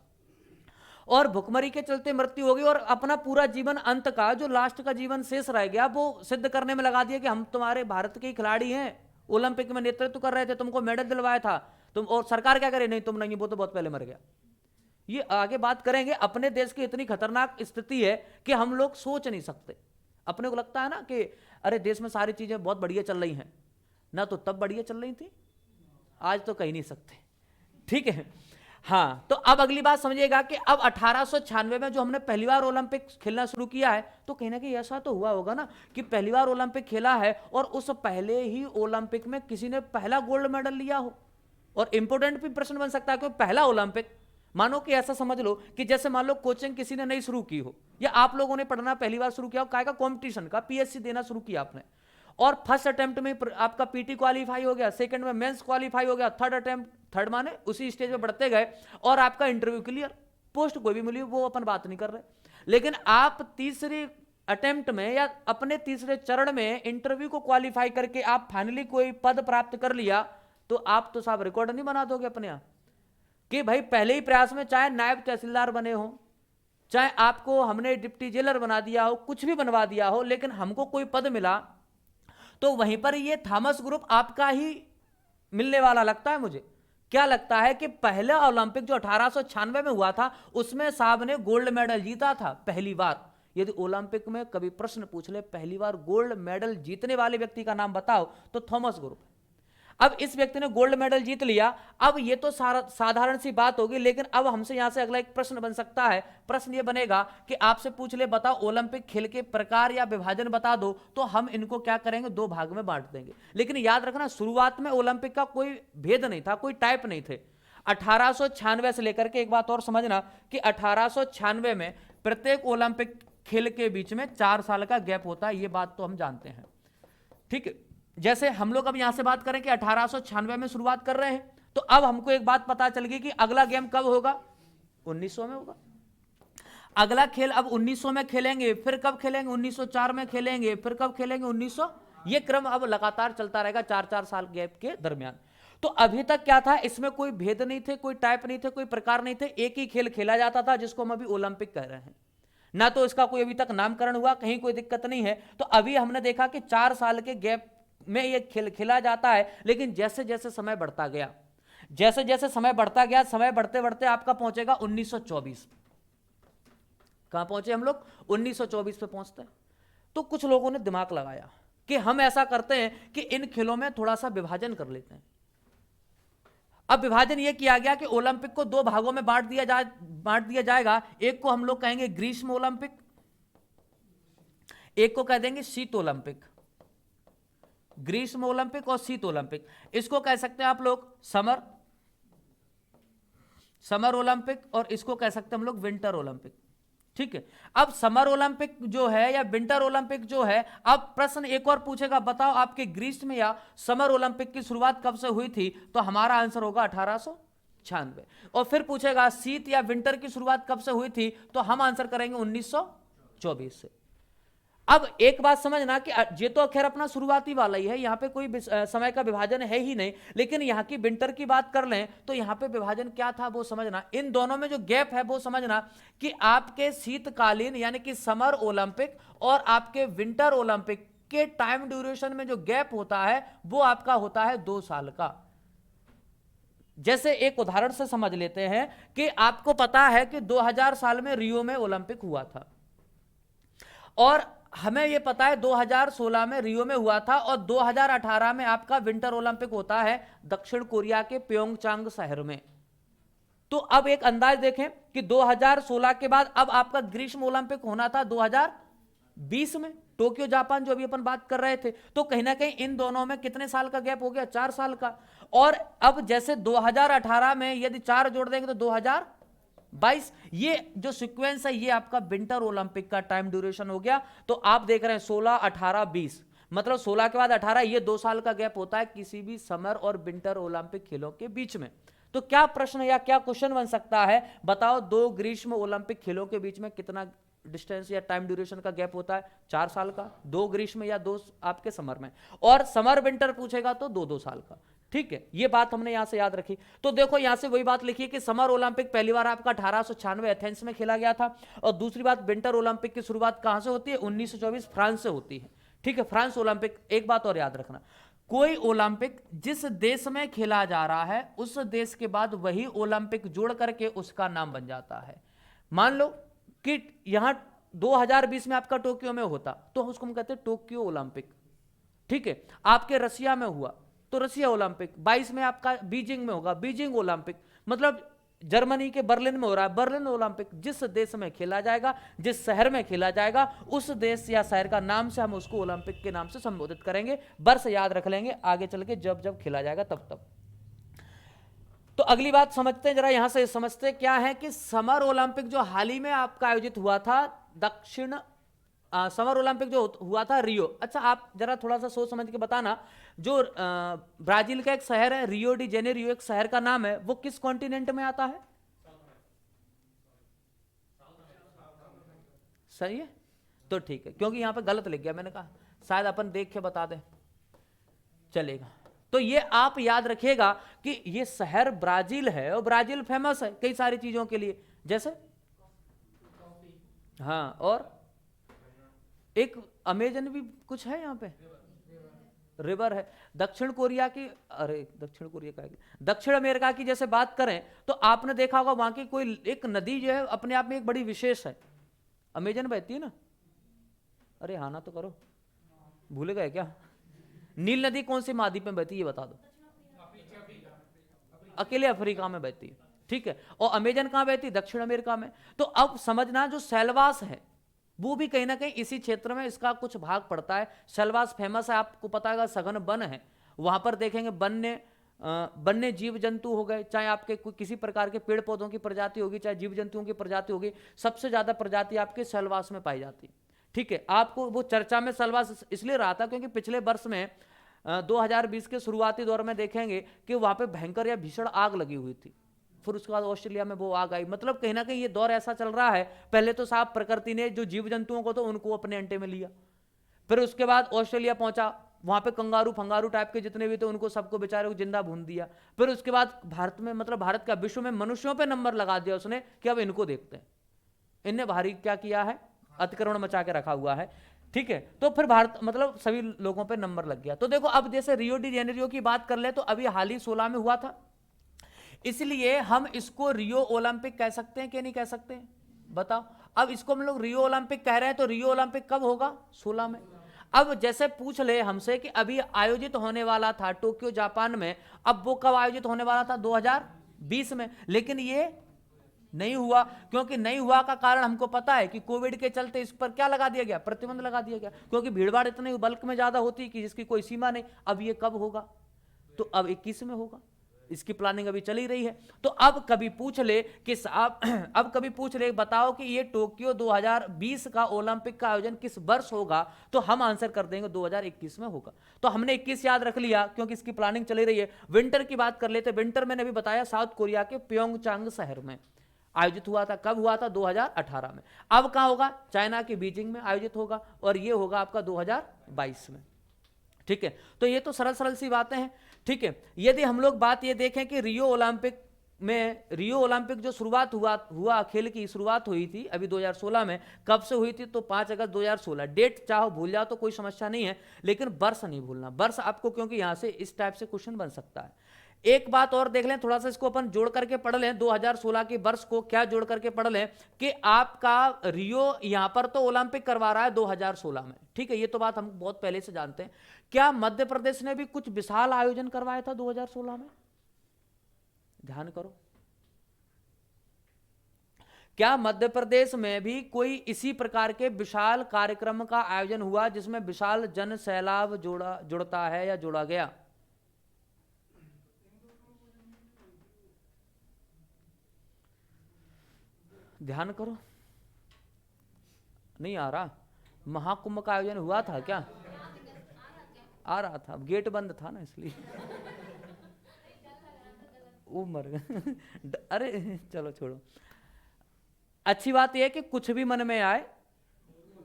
और भुखमरी के चलते मृत्यु हो गई, और अपना पूरा जीवन अंत का जो लास्ट का जीवन शेष रह गया वो सिद्ध करने में लगा दिया कि हम तुम्हारे भारत के खिलाड़ी हैं, ओलंपिक में नेतृत्व कर रहे थे, तुमको मेडल दिलवाया था तुम, और सरकार क्या करे, नहीं तुम नहीं, वो तो बहुत पहले मर गया। ये आगे बात करेंगे। अपने देश की इतनी खतरनाक स्थिति है कि हम लोग सोच नहीं सकते। अपने को लगता है ना कि अरे देश में सारी चीजें बहुत बढ़िया चल रही हैं ना, तो तब बढ़िया चल रही थी, आज तो कह नहीं सकते, ठीक है। हाँ, तो अब अगली बात समझिएगा कि अब 1896 में जो हमने पहली बार ओलंपिक खेलना शुरू किया है, तो कहीं ना कहीं ऐसा तो हुआ होगा ना कि पहली बार ओलंपिक खेला है और उस पहले ही ओलंपिक में किसी ने पहला गोल्ड मेडल लिया हो। और इंपोर्टेंट भी प्रश्न बन सकता है कि पहला ओलंपिक, मानो कि ऐसा समझ लो कि जैसे मान लो कोचिंग किसी ने नहीं शुरू की हो, या आप लोगों ने पढ़ना पहली बार शुरू किया हो, काय का कंपटीशन का, पीएससी देना शुरू किया आपने, और फर्स्ट अटेम्प्ट में आपका पीटी क्वालीफाई हो गया, सेकंड में मेंस क्वालीफाई हो गया, थर्ड अटेम्प्ट, थर्ड माने उसी स्टेज पे बढ़ते गए और आपका इंटरव्यू क्लियर, पोस्ट कोई भी मिली वो अपन बात नहीं कर रहे, लेकिन आप तीसरे अटेम्प्ट में या अपने तीसरे चरण में इंटरव्यू को क्वालिफाई करके आप फाइनली कोई पद प्राप्त कर लिया, तो आप तो साहब रिकॉर्ड नहीं बना दोगे अपने आप कि भाई पहले ही प्रयास में चाहे नायब तहसीलदार बने हो, चाहे आपको हमने डिप्टी जेलर बना दिया हो, कुछ भी बनवा दिया हो, लेकिन हमको कोई पद मिला तो वहीं पर ये थॉमस ग्रुप आपका ही मिलने वाला लगता है। मुझे क्या लगता है कि पहला ओलंपिक जो 1896 में हुआ था उसमें साहब ने गोल्ड मेडल जीता था पहली बार। यदि ओलंपिक में कभी प्रश्न पूछ ले पहली बार गोल्ड मेडल जीतने वाले व्यक्ति का नाम बताओ तो थॉमस ग्रुप। अब इस व्यक्ति ने गोल्ड मेडल जीत लिया, अब ये तो साधारण सी बात होगी, लेकिन अब हमसे यहां से अगला एक प्रश्न बन सकता है। प्रश्न ये बनेगा कि आपसे पूछ ले बताओ ओलंपिक खेल के प्रकार या विभाजन बता दो, तो हम इनको क्या करेंगे, दो भाग में बांट देंगे। लेकिन याद रखना शुरुआत में ओलंपिक का कोई भेद नहीं था, कोई टाइप नहीं थे। 1896 से लेकर के एक बात और समझना कि 1896 में प्रत्येक ओलंपिक खेल के बीच में 4 साल का गैप होता है, ये बात तो हम जानते हैं, ठीक है। जैसे हम लोग अब यहां से बात करें कि 1896 में शुरुआत कर रहे हैं, तो अब हमको एक बात पता चल गई कि अगला गेम कब होगा, 1900 में होगा। अगला खेल अब 1900 में खेलेंगे, फिर कब खेलेंगे, 1904 में खेलेंगे, फिर कब खेलेंगे, 1900। ये क्रम अब लगातार चलता रहेगा 4-4 साल गैप के दरमियान। तो अभी तक क्या था, इसमें कोई भेद नहीं थे, कोई टाइप नहीं थे, कोई प्रकार नहीं थे, एक ही खेल खेला जाता था जिसको हम अभी ओलंपिक कह रहे हैं। ना तो इसका कोई अभी तक नामकरण हुआ, कहीं कोई दिक्कत नहीं है। तो अभी हमने देखा कि 4 साल के गैप में ये खेल खेला जाता है, लेकिन जैसे जैसे समय बढ़ता गया, जैसे जैसे समय बढ़ता गया, समय बढ़ते बढ़ते आपका पहुंचेगा 1924। कहां पहुंचे हम लोग? 1924 पे पहुंचते हैं। तो कुछ लोगों ने दिमाग लगाया कि हम ऐसा करते हैं कि इन खेलों में थोड़ा सा विभाजन कर लेते हैं। अब विभाजन यह किया गया कि ओलंपिक को 2 भागों में बांट दिया जाएगा। एक को हम लोग कहेंगे ग्रीष्म ओलंपिक, एक को कह देंगे शीत ओलंपिक। ग्रीष्म ओलंपिक और शीत ओलंपिक, इसको कह सकते हैं आप लोग समर ओलंपिक, और इसको कह सकते हैं हम लोग विंटर ओलंपिक। ठीक है। अब समर ओलंपिक जो है या विंटर ओलंपिक जो है, अब प्रश्न एक और पूछेगा, बताओ आपके ग्रीष्म या समर ओलंपिक की शुरुआत कब से हुई थी? तो हमारा आंसर होगा 1896। और फिर पूछेगा शीत या विंटर की शुरुआत कब से हुई थी? तो हम आंसर करेंगे 1924 से। अब एक बात समझना कि ये तो खैर अपना शुरुआती वाला ही है, यहां पे कोई समय का विभाजन है ही नहीं, लेकिन यहां की विंटर की बात कर लें तो यहां पे विभाजन क्या था वो समझना। इन दोनों में जो गैप है वो समझना कि आपके शीतकालीन यानी कि समर ओलंपिक और आपके विंटर ओलंपिक के टाइम ड्यूरेशन में जो गैप होता है वो आपका होता है 2 साल का। जैसे एक उदाहरण से समझ लेते हैं कि आपको पता है कि 2000 साल में रियो में ओलंपिक हुआ था, और हमें यह पता है 2016 में रियो में हुआ था, और 2018 में आपका विंटर ओलंपिक होता है दक्षिण कोरिया के प्योंगचांग शहर में। तो अब एक अंदाज देखें कि 2016 के बाद अब आपका ग्रीष्म ओलंपिक होना था 2020 में, टोक्यो जापान, जो अभी अपन बात कर रहे थे। तो कहीं ना कहीं इन दोनों में कितने साल का गैप हो गया? 4 साल का। और अब जैसे 2018 में यदि 4 जोड़ देंगे तो 2022, ये जो सीक्वेंस है ये आपका विंटर ओलंपिक का टाइम ड्यूरेशन हो गया। तो आप देख रहे हैं 16, 18, 20, मतलब 16 के बाद 18, ये 2 साल का गैप होता है किसी भी समर और विंटर ओलंपिक खेलों के बीच में। तो क्या प्रश्न या क्या क्वेश्चन बन सकता है? बताओ 2 ग्रीष्म ओलंपिक खेलों के बीच में कितना डिस्टेंस या टाइम ड्यूरेशन का गैप होता है? 4 साल का, 2 ग्रीष्म या 2 आपके समर में, और समर विंटर पूछेगा तो 2-2 साल का। ठीक है, ये बात हमने यहां से याद रखी। तो देखो यहां से वही बात लिखी कि समर ओलंपिक पहली बार आपका 1896 एथेंस में खेला गया था, और दूसरी बात विंटर ओलंपिक की शुरुआत कहां से होती है? 1924 फ्रांस से होती है। ठीक है, फ्रांस ओलंपिक। एक बात और याद रखना, कोई ओलंपिक जिस देश में खेला जा रहा है उस देश के बाद वही ओलंपिक जोड़ करके उसका नाम बन जाता है। मान लो कि यहां 2020 में आपका टोक्यो में होता तो उसको हम कहते हैं टोक्यो ओलंपिक। ठीक है, आपके रसिया में हुआ तो रसिया ओलंपिक, 22 में आपका बीजिंग में होगा बीजिंग ओलंपिक, मतलब जर्मनी के बर्लिन में हो रहा है बर्लिन ओलंपिक। जिस देश में खेला जाएगा, जिस शहर में खेला जाएगा, उस देश या शहर का नाम से हम उसको ओलंपिक के नाम से संबोधित करेंगे। वर्ष याद रख लेंगे आगे चल के, जब जब खेला जाएगा तब तब। तो अगली बात समझते हैं, जरा यहां से समझते क्या है कि समर ओलंपिक जो हाल ही में आपका आयोजित हुआ था, समर ओलंपिक जो हुआ था रियो। अच्छा, आप जरा थोड़ा सा सोच समझ के बताना, जो ब्राजील का एक शहर है रियो डी जेनेरियो, एक शहर का नाम है, वो किस कॉन्टिनेंट में आता है? सही है, तो ठीक है, क्योंकि यहां पे गलत लिख गया, मैंने कहा शायद अपन देख के बता दें, चलेगा। तो ये आप याद रखिएगा कि ये शहर ब्राजील है, और ब्राजील फेमस है कई सारी चीजों के लिए, जैसे हाँ, और एक अमेजन भी कुछ है यहाँ पे, रिवर है। दक्षिण कोरिया की, अरे दक्षिण कोरिया का, दक्षिण अमेरिका की जैसे बात करें तो आपने देखा होगा वहां की कोई एक नदी जो है अपने आप में एक बड़ी विशेष है, अमेजन बहती है ना। अरे हाँ ना तो करो, भूल गए क्या? नील नदी कौन सी महाद्वीप में बहती है ये बता दो? अकेले अफ्रीका में बहती है। ठीक है, और अमेजन कहां बहती है? दक्षिण अमेरिका में। तो अब समझना जो सेलवास है वो भी कहीं ना कहीं इसी क्षेत्र में इसका कुछ भाग पड़ता है। सेलवास फेमस है, आपको पता है, सघन वन है, वहां पर देखेंगे वन्य जीव जंतु हो गए, चाहे आपके किसी प्रकार के पेड़ पौधों की प्रजाति होगी, चाहे जीव जंतुओं की प्रजाति होगी, सबसे ज्यादा प्रजाति आपके सेलवास में पाई जाती है। ठीक है, आपको वो चर्चा में सेलवास इसलिए रहा था क्योंकि पिछले वर्ष में 2020 के शुरुआती दौर में देखेंगे कि वहां पे भयंकर या भीषण आग लगी हुई थी, फिर उसके बाद ऑस्ट्रेलिया में वो आग आई। मतलब कहीं ना कहीं ये दौर ऐसा चल रहा है, पहले तो साहब प्रकृति ने जो जीव जंतुओं को तो उनको अपने अंटे में लिया, फिर उसके बाद ऑस्ट्रेलिया पहुंचा, वहां पे कंगारू फंगारू टाइप के जितने भी थे उनको सबको बेचारे को जिंदा भून दिया। फिर उसके बाद भारत में, मतलब भारत का विश्व में मनुष्यों पे नंबर लगा दिया उसने कि अब इनको देखते हैं, इनने भारी क्या किया है, अतिक्रमण मचा के रखा हुआ है। ठीक है, तो फिर भारत मतलब सभी लोगों पे नंबर लग गया। तो देखो अब जैसे रियो डी जेनेरियो की बात कर ले तो अभी हाल ही 16 में हुआ था, इसलिए हम इसको रियो ओलंपिक कह सकते हैं कि नहीं कह सकते, बताओ। अब इसको हम लोग रियो ओलंपिक कह रहे हैं, तो रियो ओलंपिक कब होगा, 16 में। अब जैसे पूछ ले हमसे कि अभी आयोजित होने वाला था टोक्यो जापान में, अब वो कब आयोजित होने वाला था, 2020 में, लेकिन ये नहीं हुआ। क्योंकि नहीं हुआ का कारण हमको पता है कि कोविड के चलते इस पर क्या लगा दिया गया, प्रतिबंध लगा दिया गया, क्योंकि भीड़भाड़ इतने बल्क में ज्यादा होती है कि जिसकी कोई सीमा नहीं। अब ये कब होगा, तो अब 21 में होगा, इसकी प्लानिंग अभी चल ही रही है। तो अब कभी पूछ ले कि साहब अब कभी पूछ ले बताओ कि ये टोक्यो 2020 का ओलंपिक का आयोजन किस वर्ष होगा, तो हम आंसर कर देंगे 2021 में होगा। तो हमने 21 याद रख लिया क्योंकि इसकी प्लानिंग चली रही है। विंटर की बात कर लेते, विंटर मैंने अभी बताया साउथ कोरिया के प्योंगचांग शहर में आयोजित हुआ था। कब हुआ था, 2018 में। अब कहां होगा, चाइना के बीजिंग में आयोजित होगा, और ये होगा आपका 2022 में। ठीक है, तो ये तो सरल सरल सी बातें हैं। ठीक है, यदि हम लोग बात ये देखें कि रियो ओलंपिक जो शुरुआत हुआ खेल की शुरुआत हुई थी अभी 2016 में, कब से हुई थी, तो 5 अगस्त 2016। डेट चाहो भूल जाओ तो कोई समस्या नहीं है, लेकिन वर्ष नहीं भूलना, वर्ष आपको, क्योंकि यहां से इस टाइप से क्वेश्चन बन सकता है। एक बात और देख लें, थोड़ा सा इसको अपन जोड़ करके पढ़ लें, 2016 के वर्ष को क्या जोड़ करके पढ़ लें कि आपका रियो यहां पर तो ओलंपिक करवा रहा है 2016 में। ठीक है, ये तो बात हम बहुत पहले से जानते हैं। क्या मध्य प्रदेश ने भी कुछ विशाल आयोजन करवाया था 2016 में, ध्यान करो। क्या मध्य प्रदेश में भी कोई इसी प्रकार के विशाल कार्यक्रम का आयोजन हुआ जिसमें विशाल जन सैलाब जुड़ता है या जोड़ा गया? ध्यान करो, नहीं आ रहा। महाकुंभ का आयोजन हुआ था क्या? आ रहा था, गेट बंद था ना इसलिए वो मर गए अरे चलो छोड़ो। अच्छी बात यह है कि कुछ भी मन में आए,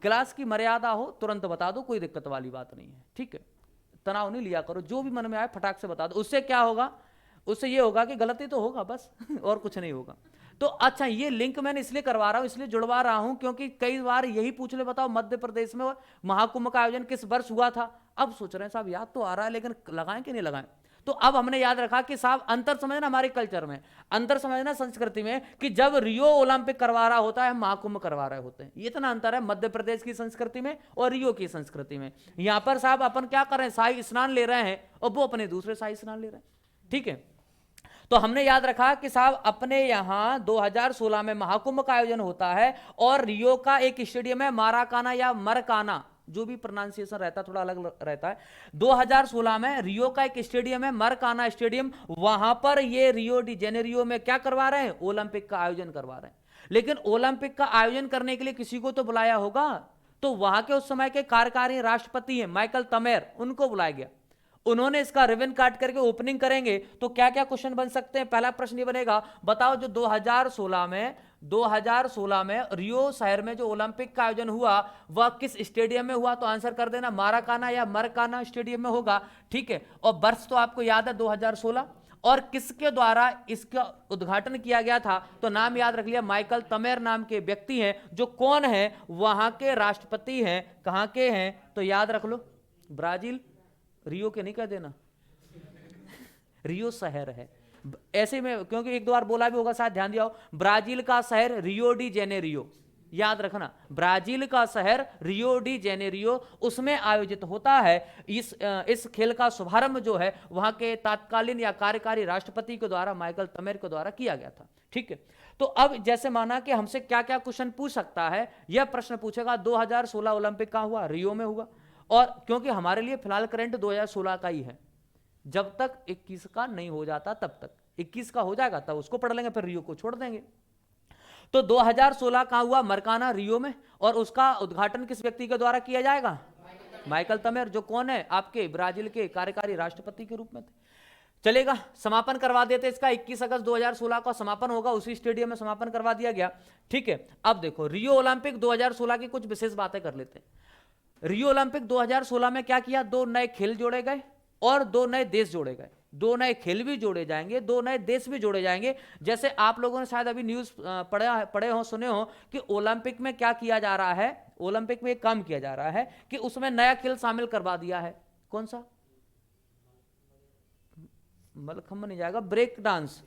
क्लास की मर्यादा हो तुरंत बता दो, कोई दिक्कत वाली बात नहीं है। ठीक है, तनाव नहीं लिया करो, जो भी मन में आए फटाक से बता दो। उससे क्या होगा, उससे ये होगा कि गलती तो होगा बस और कुछ नहीं होगा। तो अच्छा, ये लिंक मैंने इसलिए करवा रहा हूं, इसलिए जुड़वा रहा हूं क्योंकि कई बार यही पूछ ले, बताओ मध्य प्रदेश में महाकुंभ का आयोजन किस वर्ष हुआ था। अब सोच रहे हैं साहब याद तो आ रहा है लेकिन लगाएं कि नहीं लगाएं। तो अब हमने याद रखा कि साहब अंतर समझना हमारे कल्चर में, अंतर समझना संस्कृति में, कि जब रियो ओलंपिक करवा रहा होता है, महाकुंभ करवा रहे होते हैं। इतना अंतर है मध्य प्रदेश की संस्कृति में और रियो की संस्कृति में। यहां पर साहब अपन क्या कर रहे हैं, शाही स्नान ले रहे हैं और वो अपने दूसरे शाही स्नान ले रहे हैं। ठीक है, तो हमने याद रखा कि साहब अपने यहां 2016 में महाकुंभ का आयोजन होता है और रियो का एक स्टेडियम है माराकाना या मरकाना, जो भी प्रोनाउंसिएशन रहता है थोड़ा अलग रहता है। 2016 में रियो का एक स्टेडियम है मरकाना स्टेडियम, वहां पर ये रियो डी जेनेरियो में क्या करवा रहे हैं, ओलंपिक का आयोजन करवा रहे हैं। लेकिन ओलंपिक का आयोजन करने के लिए किसी को तो बुलाया होगा, तो वहां के उस समय के कार्यकारी राष्ट्रपति हैं माइकल तमेर, उनको बुलाया गया। उन्होंने इसका रिबन काट करके ओपनिंग करेंगे। तो क्या क्या क्वेश्चन बन सकते हैं, पहला प्रश्न ये बनेगा, बताओ जो 2016 में रियो शहर में जो ओलंपिक का आयोजन हुआ वह किस स्टेडियम में हुआ, तो आंसर कर देना माराकाना या मरकाना स्टेडियम में होगा। ठीक है, और वर्ष तो आपको याद है 2016, और किसके द्वारा इसका उद्घाटन किया गया था, तो नाम याद रख लिया, माइकल तमेर नाम के व्यक्ति हैं, जो कौन है, वहां के राष्ट्रपति हैं। कहां के हैं, तो याद रख लो ब्राजील, रियो के नहीं कह देना रियो शहर है ऐसे में, क्योंकि एक दो बार बोला भी होगा शायद, ध्यान दिया हो। ब्राजील का शहर रियो डी जेनेरियो, याद रखना, ब्राजील का शहर रियो डी जेनेरियो, उसमें आयोजित होता है। इस खेल का शुभारंभ जो है वहां के तत्कालीन या कार्यकारी राष्ट्रपति के द्वारा, माइकल तमेर के द्वारा किया गया था। ठीक है, तो अब जैसे माना कि हमसे क्या क्या क्वेश्चन पूछ सकता है, यह प्रश्न पूछेगा 2016 ओलंपिक कहां हुआ, रियो में हुआ। और क्योंकि हमारे लिए फिलहाल करंट 2016 का ही है, जब तक 21 का नहीं हो जाता तब तक, 21 का हो जाएगा तब उसको पढ़ लेंगे, फिर रियो को छोड़ देंगे। तो 2016 कहां हुआ, मरकाना रियो में, और उसका उद्घाटन किस व्यक्ति के द्वारा किया जाएगा, माइकल तमेर, जो कौन है, आपके ब्राजील के कार्यकारी राष्ट्रपति के रूप में थे। चलेगा, समापन करवा देते इसका, 21 अगस्त 2016 का समापन होगा, उसी स्टेडियम में समापन करवा दिया गया। ठीक है, अब देखो रियो ओलंपिक 2016 की कुछ विशेष बातें कर लेते हैं। रियो ओलंपिक 2016 में क्या किया, 2 नए खेल जोड़े गए और 2 नए देश जोड़े गए। 2 नए खेल भी जोड़े जाएंगे, 2 नए देश भी जोड़े जाएंगे। जैसे आप लोगों ने शायद अभी न्यूज पढ़े हो, सुने हो कि ओलंपिक में क्या किया जा रहा है, ओलंपिक में एक काम किया जा रहा है कि उसमें नया खेल शामिल करवा दिया है। कौन सा? मलखंब नहीं जाएगा, ब्रेक डांस।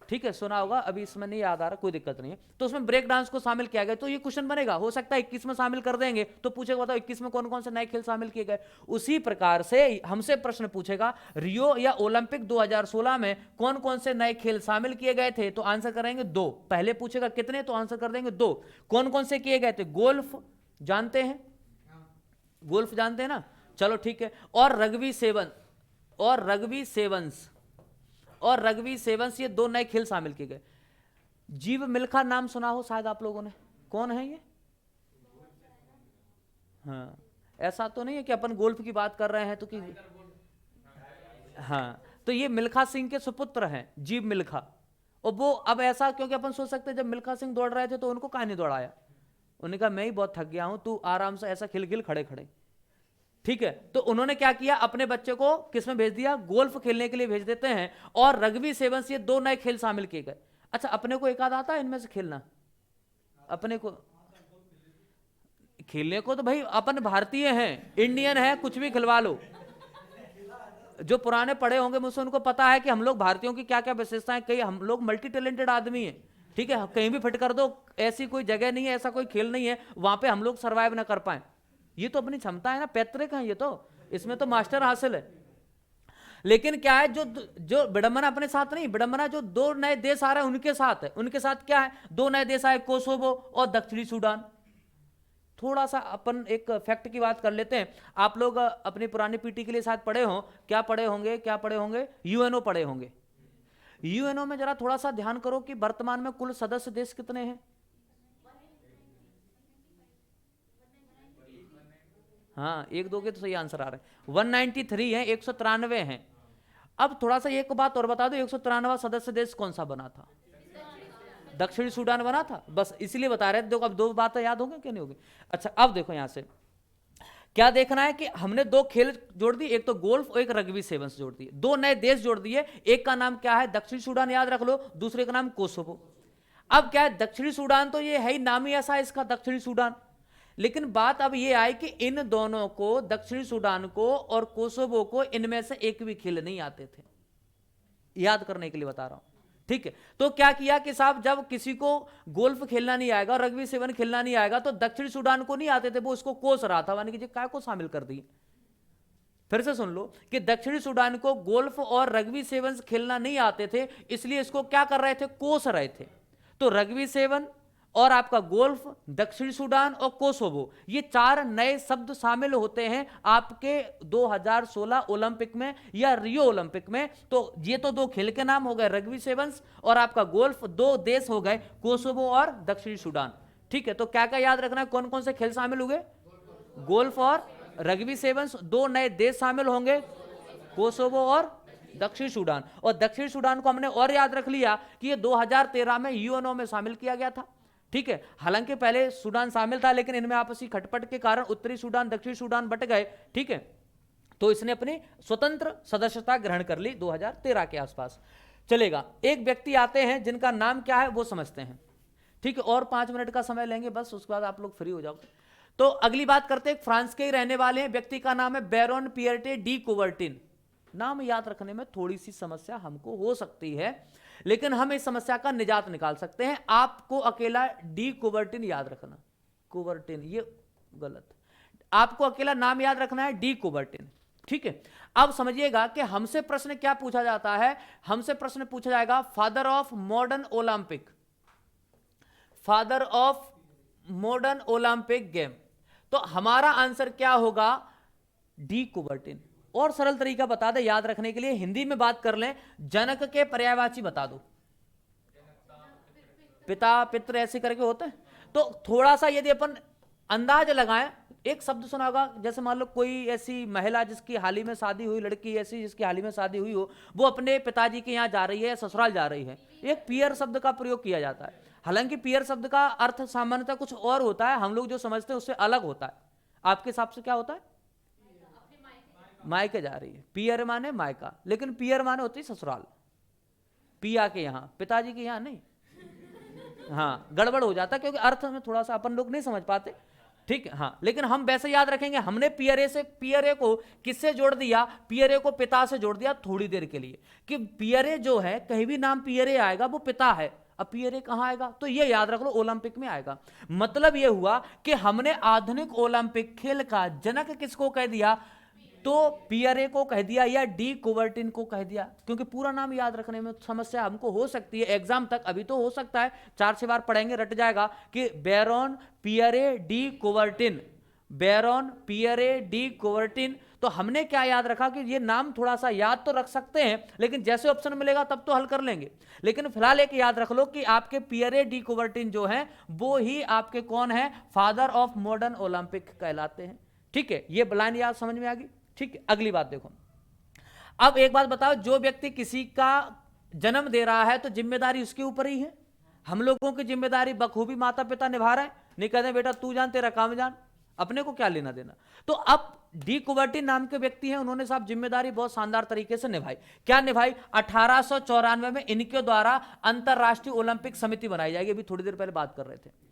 ठीक है, सुना होगा, अभी इसमें नहीं याद आ रहा, कोई दिक्कत नहीं है। तो उसमें ब्रेक डांस को शामिल किया गया। तो ये क्वेश्चन बनेगा, हो सकता है 21 में शामिल कर देंगे तो पूछेगा बताओ 21 में कौन कौन से नए खेल शामिल किए गए। उसी प्रकार से हमसे प्रश्न पूछेगा रियो या ओलंपिक 2016 में कौन कौन से नए खेल शामिल किए गए थे, तो आंसर करेंगे 2। पहले पूछेगा कितने, तो आंसर कर देंगे 2। कौन कौन से किए गए थे? गोल्फ जानते हैं, गोल्फ जानते हैं ना, चलो ठीक है। और रग्बी सेवन, और रग्बी सेवंस, और रग्बी सेवंस, ये 2 नए खेल शामिल किए गए। जीव मिल्खा नाम सुना हो शायद आप लोगों ने, कौन है ये? हाँ, ऐसा तो नहीं है कि अपन गोल्फ की बात कर रहे हैं तो कि, हाँ, तो ये मिल्खा सिंह के सुपुत्र हैं, जीव मिल्खा। और वो अब ऐसा, क्योंकि अपन सोच सकते हैं जब मिल्खा सिंह दौड़ रहे थे तो उनको कहां नहीं दौड़ाया, उन्होंने कहा मैं ही बहुत थक गया हूं, तू आराम से ऐसा खिल खिल खड़े खड़े। ठीक है, तो उन्होंने क्या किया, अपने बच्चे को किसमें भेज दिया, गोल्फ खेलने के लिए भेज देते हैं। और रग्बी सेवंस, ये 2 नए खेल शामिल किए गए। अच्छा, अपने को एक आध आता है इनमें से खेलना? अपने को खेलने को तो भाई अपन भारतीय हैं, इंडियन है, कुछ भी खिलवा लो। जो पुराने पढ़े होंगे मुझसे उनको पता है कि हम लोग भारतीयों की क्या क्या विशेषताएं, कई हम लोग मल्टी टैलेंटेड आदमी हैं। ठीक है, कहीं भी फिट कर दो, ऐसी कोई जगह नहीं है, ऐसा कोई खेल नहीं है वहां पे हम लोग सरवाइव ना कर पाए। ये तो अपनी क्षमता है ना, पैतृक है ये तो, इसमें तो मास्टर हासिल है। लेकिन क्या है, जो विडंबना अपने साथ नहीं, विडंबना जो 2 नए देश आ रहे हैं उनके साथ है। उनके साथ क्या है, 2 नए देश आए, कोसोवो और दक्षिणी सूडान। थोड़ा सा अपन एक फैक्ट की बात कर लेते हैं। आप लोग अपनी पुरानी पीटी के लिए शायद पढ़े हो, क्या पढ़े होंगे, क्या पढ़े होंगे, यूएनओ पढ़े होंगे। यूएनओ में जरा थोड़ा सा ध्यान करो कि वर्तमान में कुल सदस्य देश कितने हैं। हाँ, 1-2 के तो सही आंसर आ रहे हैं, 193 है, 193 हैं। अब थोड़ा सा एक बात और बता दो, 193वां सदस्य देश कौन सा बना था? दक्षिणी सूडान बना था, बस इसलिए बता रहे थे। देखो अब 2 बातें याद हो गई कि नहीं होगी। अच्छा, अब देखो यहां से क्या देखना है कि हमने 2 खेल जोड़ दी, एक तो गोल्फ और एक रग्बी सेवंस जोड़ दिए, 2 नए देश जोड़ दिए। एक का नाम क्या है, दक्षिणी सूडान, याद रख लो, दूसरे का नाम कोसोवो। अब क्या है, दक्षिणी सूडान तो ये है ही, नाम ही ऐसा है इसका, दक्षिणी सूडान। लेकिन बात अब ये आई कि इन दोनों को, दक्षिणी सूडान को और कोसोवो को, इनमें से एक भी खेल नहीं आते थे। याद करने के लिए बता रहा हूं, ठीक है। तो क्या किया कि साहब, जब किसी को गोल्फ खेलना नहीं आएगा, रग्बी सेवन खेलना नहीं आएगा, तो दक्षिणी सूडान को नहीं आते थे, वो उसको कोस रहा था, मानी कि काय को शामिल कर दिए। फिर से सुन लो कि दक्षिणी सूडान को गोल्फ और रग्बी सेवन खेलना नहीं आते थे, इसलिए इसको क्या कर रहे थे, कोस रहे थे। तो रग्बी सेवन और आपका गोल्फ, दक्षिणी सूडान और कोसोवो, ये 4 नए शब्द शामिल होते हैं आपके 2016 ओलंपिक में या रियो ओलंपिक में। तो ये तो 2 खेल के नाम हो गए, रग्बी सेवंस और आपका गोल्फ, 2 देश हो गए, कोसोवो और दक्षिणी सूडान। ठीक है, तो क्या क्या याद रखना है, कौन कौन से खेल शामिल हुए, गोल्फ और रग्बी सेवंस, 2 नए देश शामिल होंगे, कोसोवो और दक्षिणी सूडान। और दक्षिणी सूडान को हमने और याद रख लिया कि ये 2013 में यूएनओ में शामिल किया गया था। ठीक है, हालांकि पहले सूडान शामिल था, लेकिन इनमें आपसी खटपट के कारण उत्तरी सूडान, दक्षिणी सूडान बट गए। ठीक है, तो इसने अपनी स्वतंत्र सदस्यता ग्रहण कर ली 2013 के आसपास। चलेगा, एक व्यक्ति आते हैं जिनका नाम क्या है वो समझते हैं। ठीक है, और 5 मिनट का समय लेंगे बस, उसके बाद आप लोग फ्री हो जाओगे। तो अगली बात करते हैं, फ्रांस के ही रहने वाले हैं, व्यक्ति का नाम है बैरोन पियर्टे डी कुबर्टिन। नाम याद रखने में थोड़ी सी समस्या हमको हो सकती है, लेकिन हम इस समस्या का निजात निकाल सकते हैं। आपको अकेला डी कुबर्टिन याद रखना, कुबर्टिन ये गलत, आपको अकेला नाम याद रखना है डी कुबर्टिन। ठीक है, अब समझिएगा कि हमसे प्रश्न क्या पूछा जाता है। हमसे प्रश्न पूछा जाएगा father of modern Olympic, father of modern Olympic game. तो हमारा आंसर क्या होगा, डी कुबर्टिन। और सरल तरीका बता दे याद रखने के लिए, हिंदी में बात कर लें, जनक के पर्यायवाची बता दो, पिता पितृ ऐसे करके होते हैं। तो थोड़ा सा यदि अपन अंदाज लगाएं, एक शब्द सुना होगा, जैसे मान लो कोई ऐसी महिला जिसकी हाल ही में शादी हुई, लड़की ऐसी जिसकी हाल ही में शादी हुई हो, वो अपने पिताजी के यहाँ जा रही है या ससुराल जा रही है, एक पियर शब्द का प्रयोग किया जाता है। हालांकि पियर शब्द का अर्थ सामान्यतः कुछ और होता है, हम लोग जो समझते हैं उससे अलग होता है। आपके हिसाब से क्या होता है? मायके जा रही है। पियर माने मायका, लेकिन पियर माने होती है ससुराल, पिया के यहाँ, पिताजी के यहाँ नहीं। हाँ, गड़बड़ हो जाता है क्योंकि अर्थ में थोड़ा सा अपन लोग नहीं समझ पाते, ठीक है। हाँ, लेकिन हम वैसे याद रखेंगे, हमने पियरे से, पियरे को किससे जोड़ दिया? पियरे को पिता से जोड़ दिया थोड़ी देर के लिए, कि पियरे जो है, कहीं भी नाम पियरे आएगा वो पिता है। अब पियरे कहां आएगा? तो ये याद रख लो, ओलंपिक में आएगा। मतलब ये हुआ कि हमने आधुनिक ओलंपिक खेल का जनक किसको कह दिया? तो पियरे को कह दिया या डी कुबर्टिन को कह दिया, क्योंकि पूरा नाम याद रखने में समस्या हमको हो सकती है एग्जाम तक। अभी तो हो सकता है 4-6 बार पढ़ेंगे रट जाएगा कि Baron Pierre de Coubertin, Baron Pierre de Coubertin. तो हमने क्या याद रखा कि ये नाम थोड़ा सा याद तो रख सकते हैं, लेकिन जैसे ऑप्शन मिलेगा तब तो हल कर लेंगे। लेकिन फिलहाल एक याद रख लो कि आपके पियरे डी कुबर्टिन जो है वो ही आपके कौन है? फादर ऑफ मॉडर्न ओलंपिक कहलाते हैं। ठीक है, ये लाइन याद समझ में आ गई? ठीक है, अगली बात देखो। अब एक बात बताओ, जो व्यक्ति किसी का जन्म दे रहा है तो जिम्मेदारी उसके ऊपर ही है। हम लोगों की जिम्मेदारी बखूबी माता पिता निभा रहे हैं, नहीं कहते बेटा तू जान तेरा काम जान, अपने को क्या लेना देना। तो अब डी कुबर्टिन नाम के व्यक्ति हैं, उन्होंने साहब जिम्मेदारी बहुत शानदार तरीके से निभाई। क्या निभाई? 1894 में इनके द्वारा अंतरराष्ट्रीय ओलंपिक समिति बनाई जाएगी। अभी थोड़ी देर पहले बात कर रहे थे।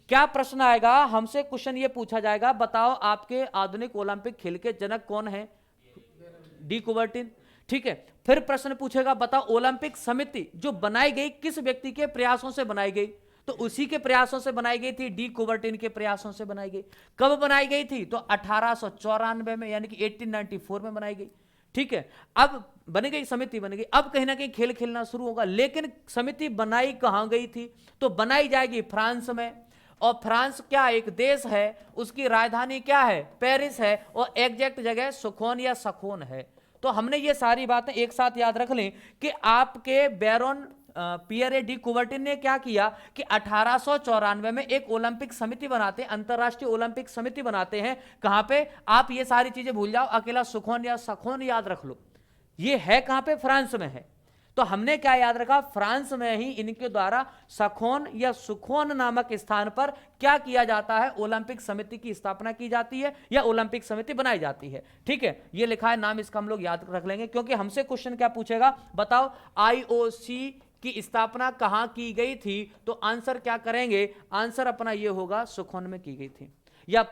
क्या प्रश्न आएगा हमसे? क्वेश्चन ये पूछा जाएगा, बताओ आपके आधुनिक ओलंपिक खेल के जनक कौन है? D Coubertin. ठीक है, फिर प्रश्न पूछेगा, बताओ ओलंपिक समिति जो बनाई गई किस व्यक्ति के प्रयासों से बनाई गई? तो उसी के प्रयासों से बनाई गई थी, डी कुबर्टिन के प्रयासों से बनाई गई। कब बनाई गई थी? तो 1894 में, यानी कि 1894 में बनाई गई। ठीक है, अब बन गई समिति, बन गई। अब कहीं ना कहीं खेल खेलना शुरू होगा, लेकिन समिति बनाई कहां गई थी? तो बनाई जाएगी फ्रांस में। और फ्रांस क्या एक देश है, उसकी राजधानी क्या है? पेरिस है, और एग्जैक्ट जगह सुखोन या सखोन है। तो हमने ये सारी बातें एक साथ याद रख लें कि आपके बैरोन पियरे डी कुबर्टिन ने क्या किया कि 1894 में एक ओलंपिक समिति बनाते हैं, अंतरराष्ट्रीय ओलंपिक समिति बनाते हैं। कहां पे? आप ये सारी चीजें भूल जाओ, अकेला सुखोन या सखोन याद रख लो। ये है कहां पे? फ्रांस में है। तो हमने क्या याद रखा? फ्रांस में ही इनके द्वारा सखोन या सुखोन नामक स्थान पर क्या किया जाता है? ओलंपिक समिति की स्थापना की जाती है या ओलंपिक समिति बनाई जाती है। ठीक है, ये लिखा है नाम, इसका हम लोग याद रख लेंगे, क्योंकि हमसे क्वेश्चन क्या पूछेगा? बताओ आईओसी की स्थापना कहां की गई थी? तो आंसर क्या करेंगे? आंसर अपना ये होगा सुखोन में की गई थी, या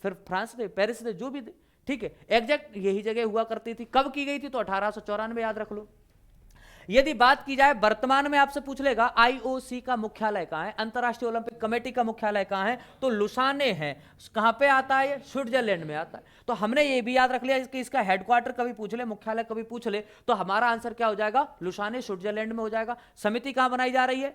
फिर फ्रांस में, पेरिस में, जो भी। ठीक है, एग्जैक्ट यही जगह हुआ करती थी। कब की गई थी? तो 1894 याद रख लो। यदि बात की जाए वर्तमान में, आपसे पूछ लेगा आईओसी का मुख्यालय कहां है, अंतरराष्ट्रीय ओलंपिक कमेटी का मुख्यालय कहां है? तो लुसाने है। कहां पे आता है? स्विट्जरलैंड में आता है। तो हमने ये भी याद रख लिया कि इसका हेडक्वार्टर कभी पूछ ले, मुख्यालय कभी पूछ ले, तो हमारा आंसर क्या हो जाएगा? लुसाने, स्विट्जरलैंड में हो जाएगा। समिति कहां बनाई जा रही है?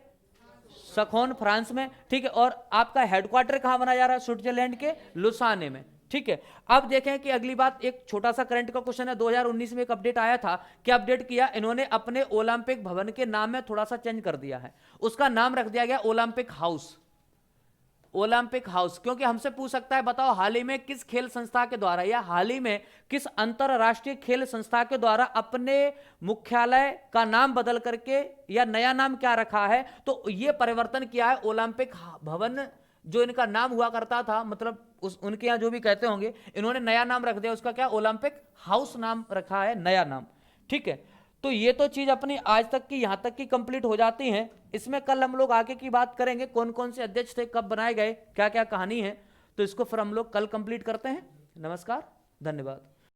सखोन, फ्रांस में। ठीक है, और आपका हेडक्वार्टर कहां बनाया जा रहा है? स्विट्जरलैंड के लुसाने में। ठीक है, अब देखें कि अगली बात, एक छोटा सा करंट का क्वेश्चन है। 2019 में एक अपडेट आया था। क्या अपडेट किया इन्होंने? अपने ओलंपिक भवन के नाम में थोड़ा सा चेंज कर दिया है, उसका नाम रख दिया गया ओलंपिक हाउस। ओलंपिक हाउस, क्योंकि हमसे पूछ सकता है बताओ हाल ही में किस खेल संस्था के द्वारा या हाल ही में किस अंतरराष्ट्रीय खेल संस्था के द्वारा अपने मुख्यालय का नाम बदल करके या नया नाम क्या रखा है? तो ये परिवर्तन किया है ओलंपिक भवन, जो इनका नाम हुआ करता था, मतलब उनके यहाँ जो भी कहते होंगे, इन्होंने नया नाम रख दिया, उसका क्या? ओलंपिक हाउस नाम रखा है, नया नाम। ठीक है, तो ये तो चीज अपनी आज तक की यहां तक की कंप्लीट हो जाती हैं। इसमें कल हम लोग आगे की बात करेंगे, कौन कौन से अध्यक्ष थे, कब बनाए गए, क्या क्या कहानी है, तो इसको फिर हम लोग कल कंप्लीट करते हैं। नमस्कार, धन्यवाद।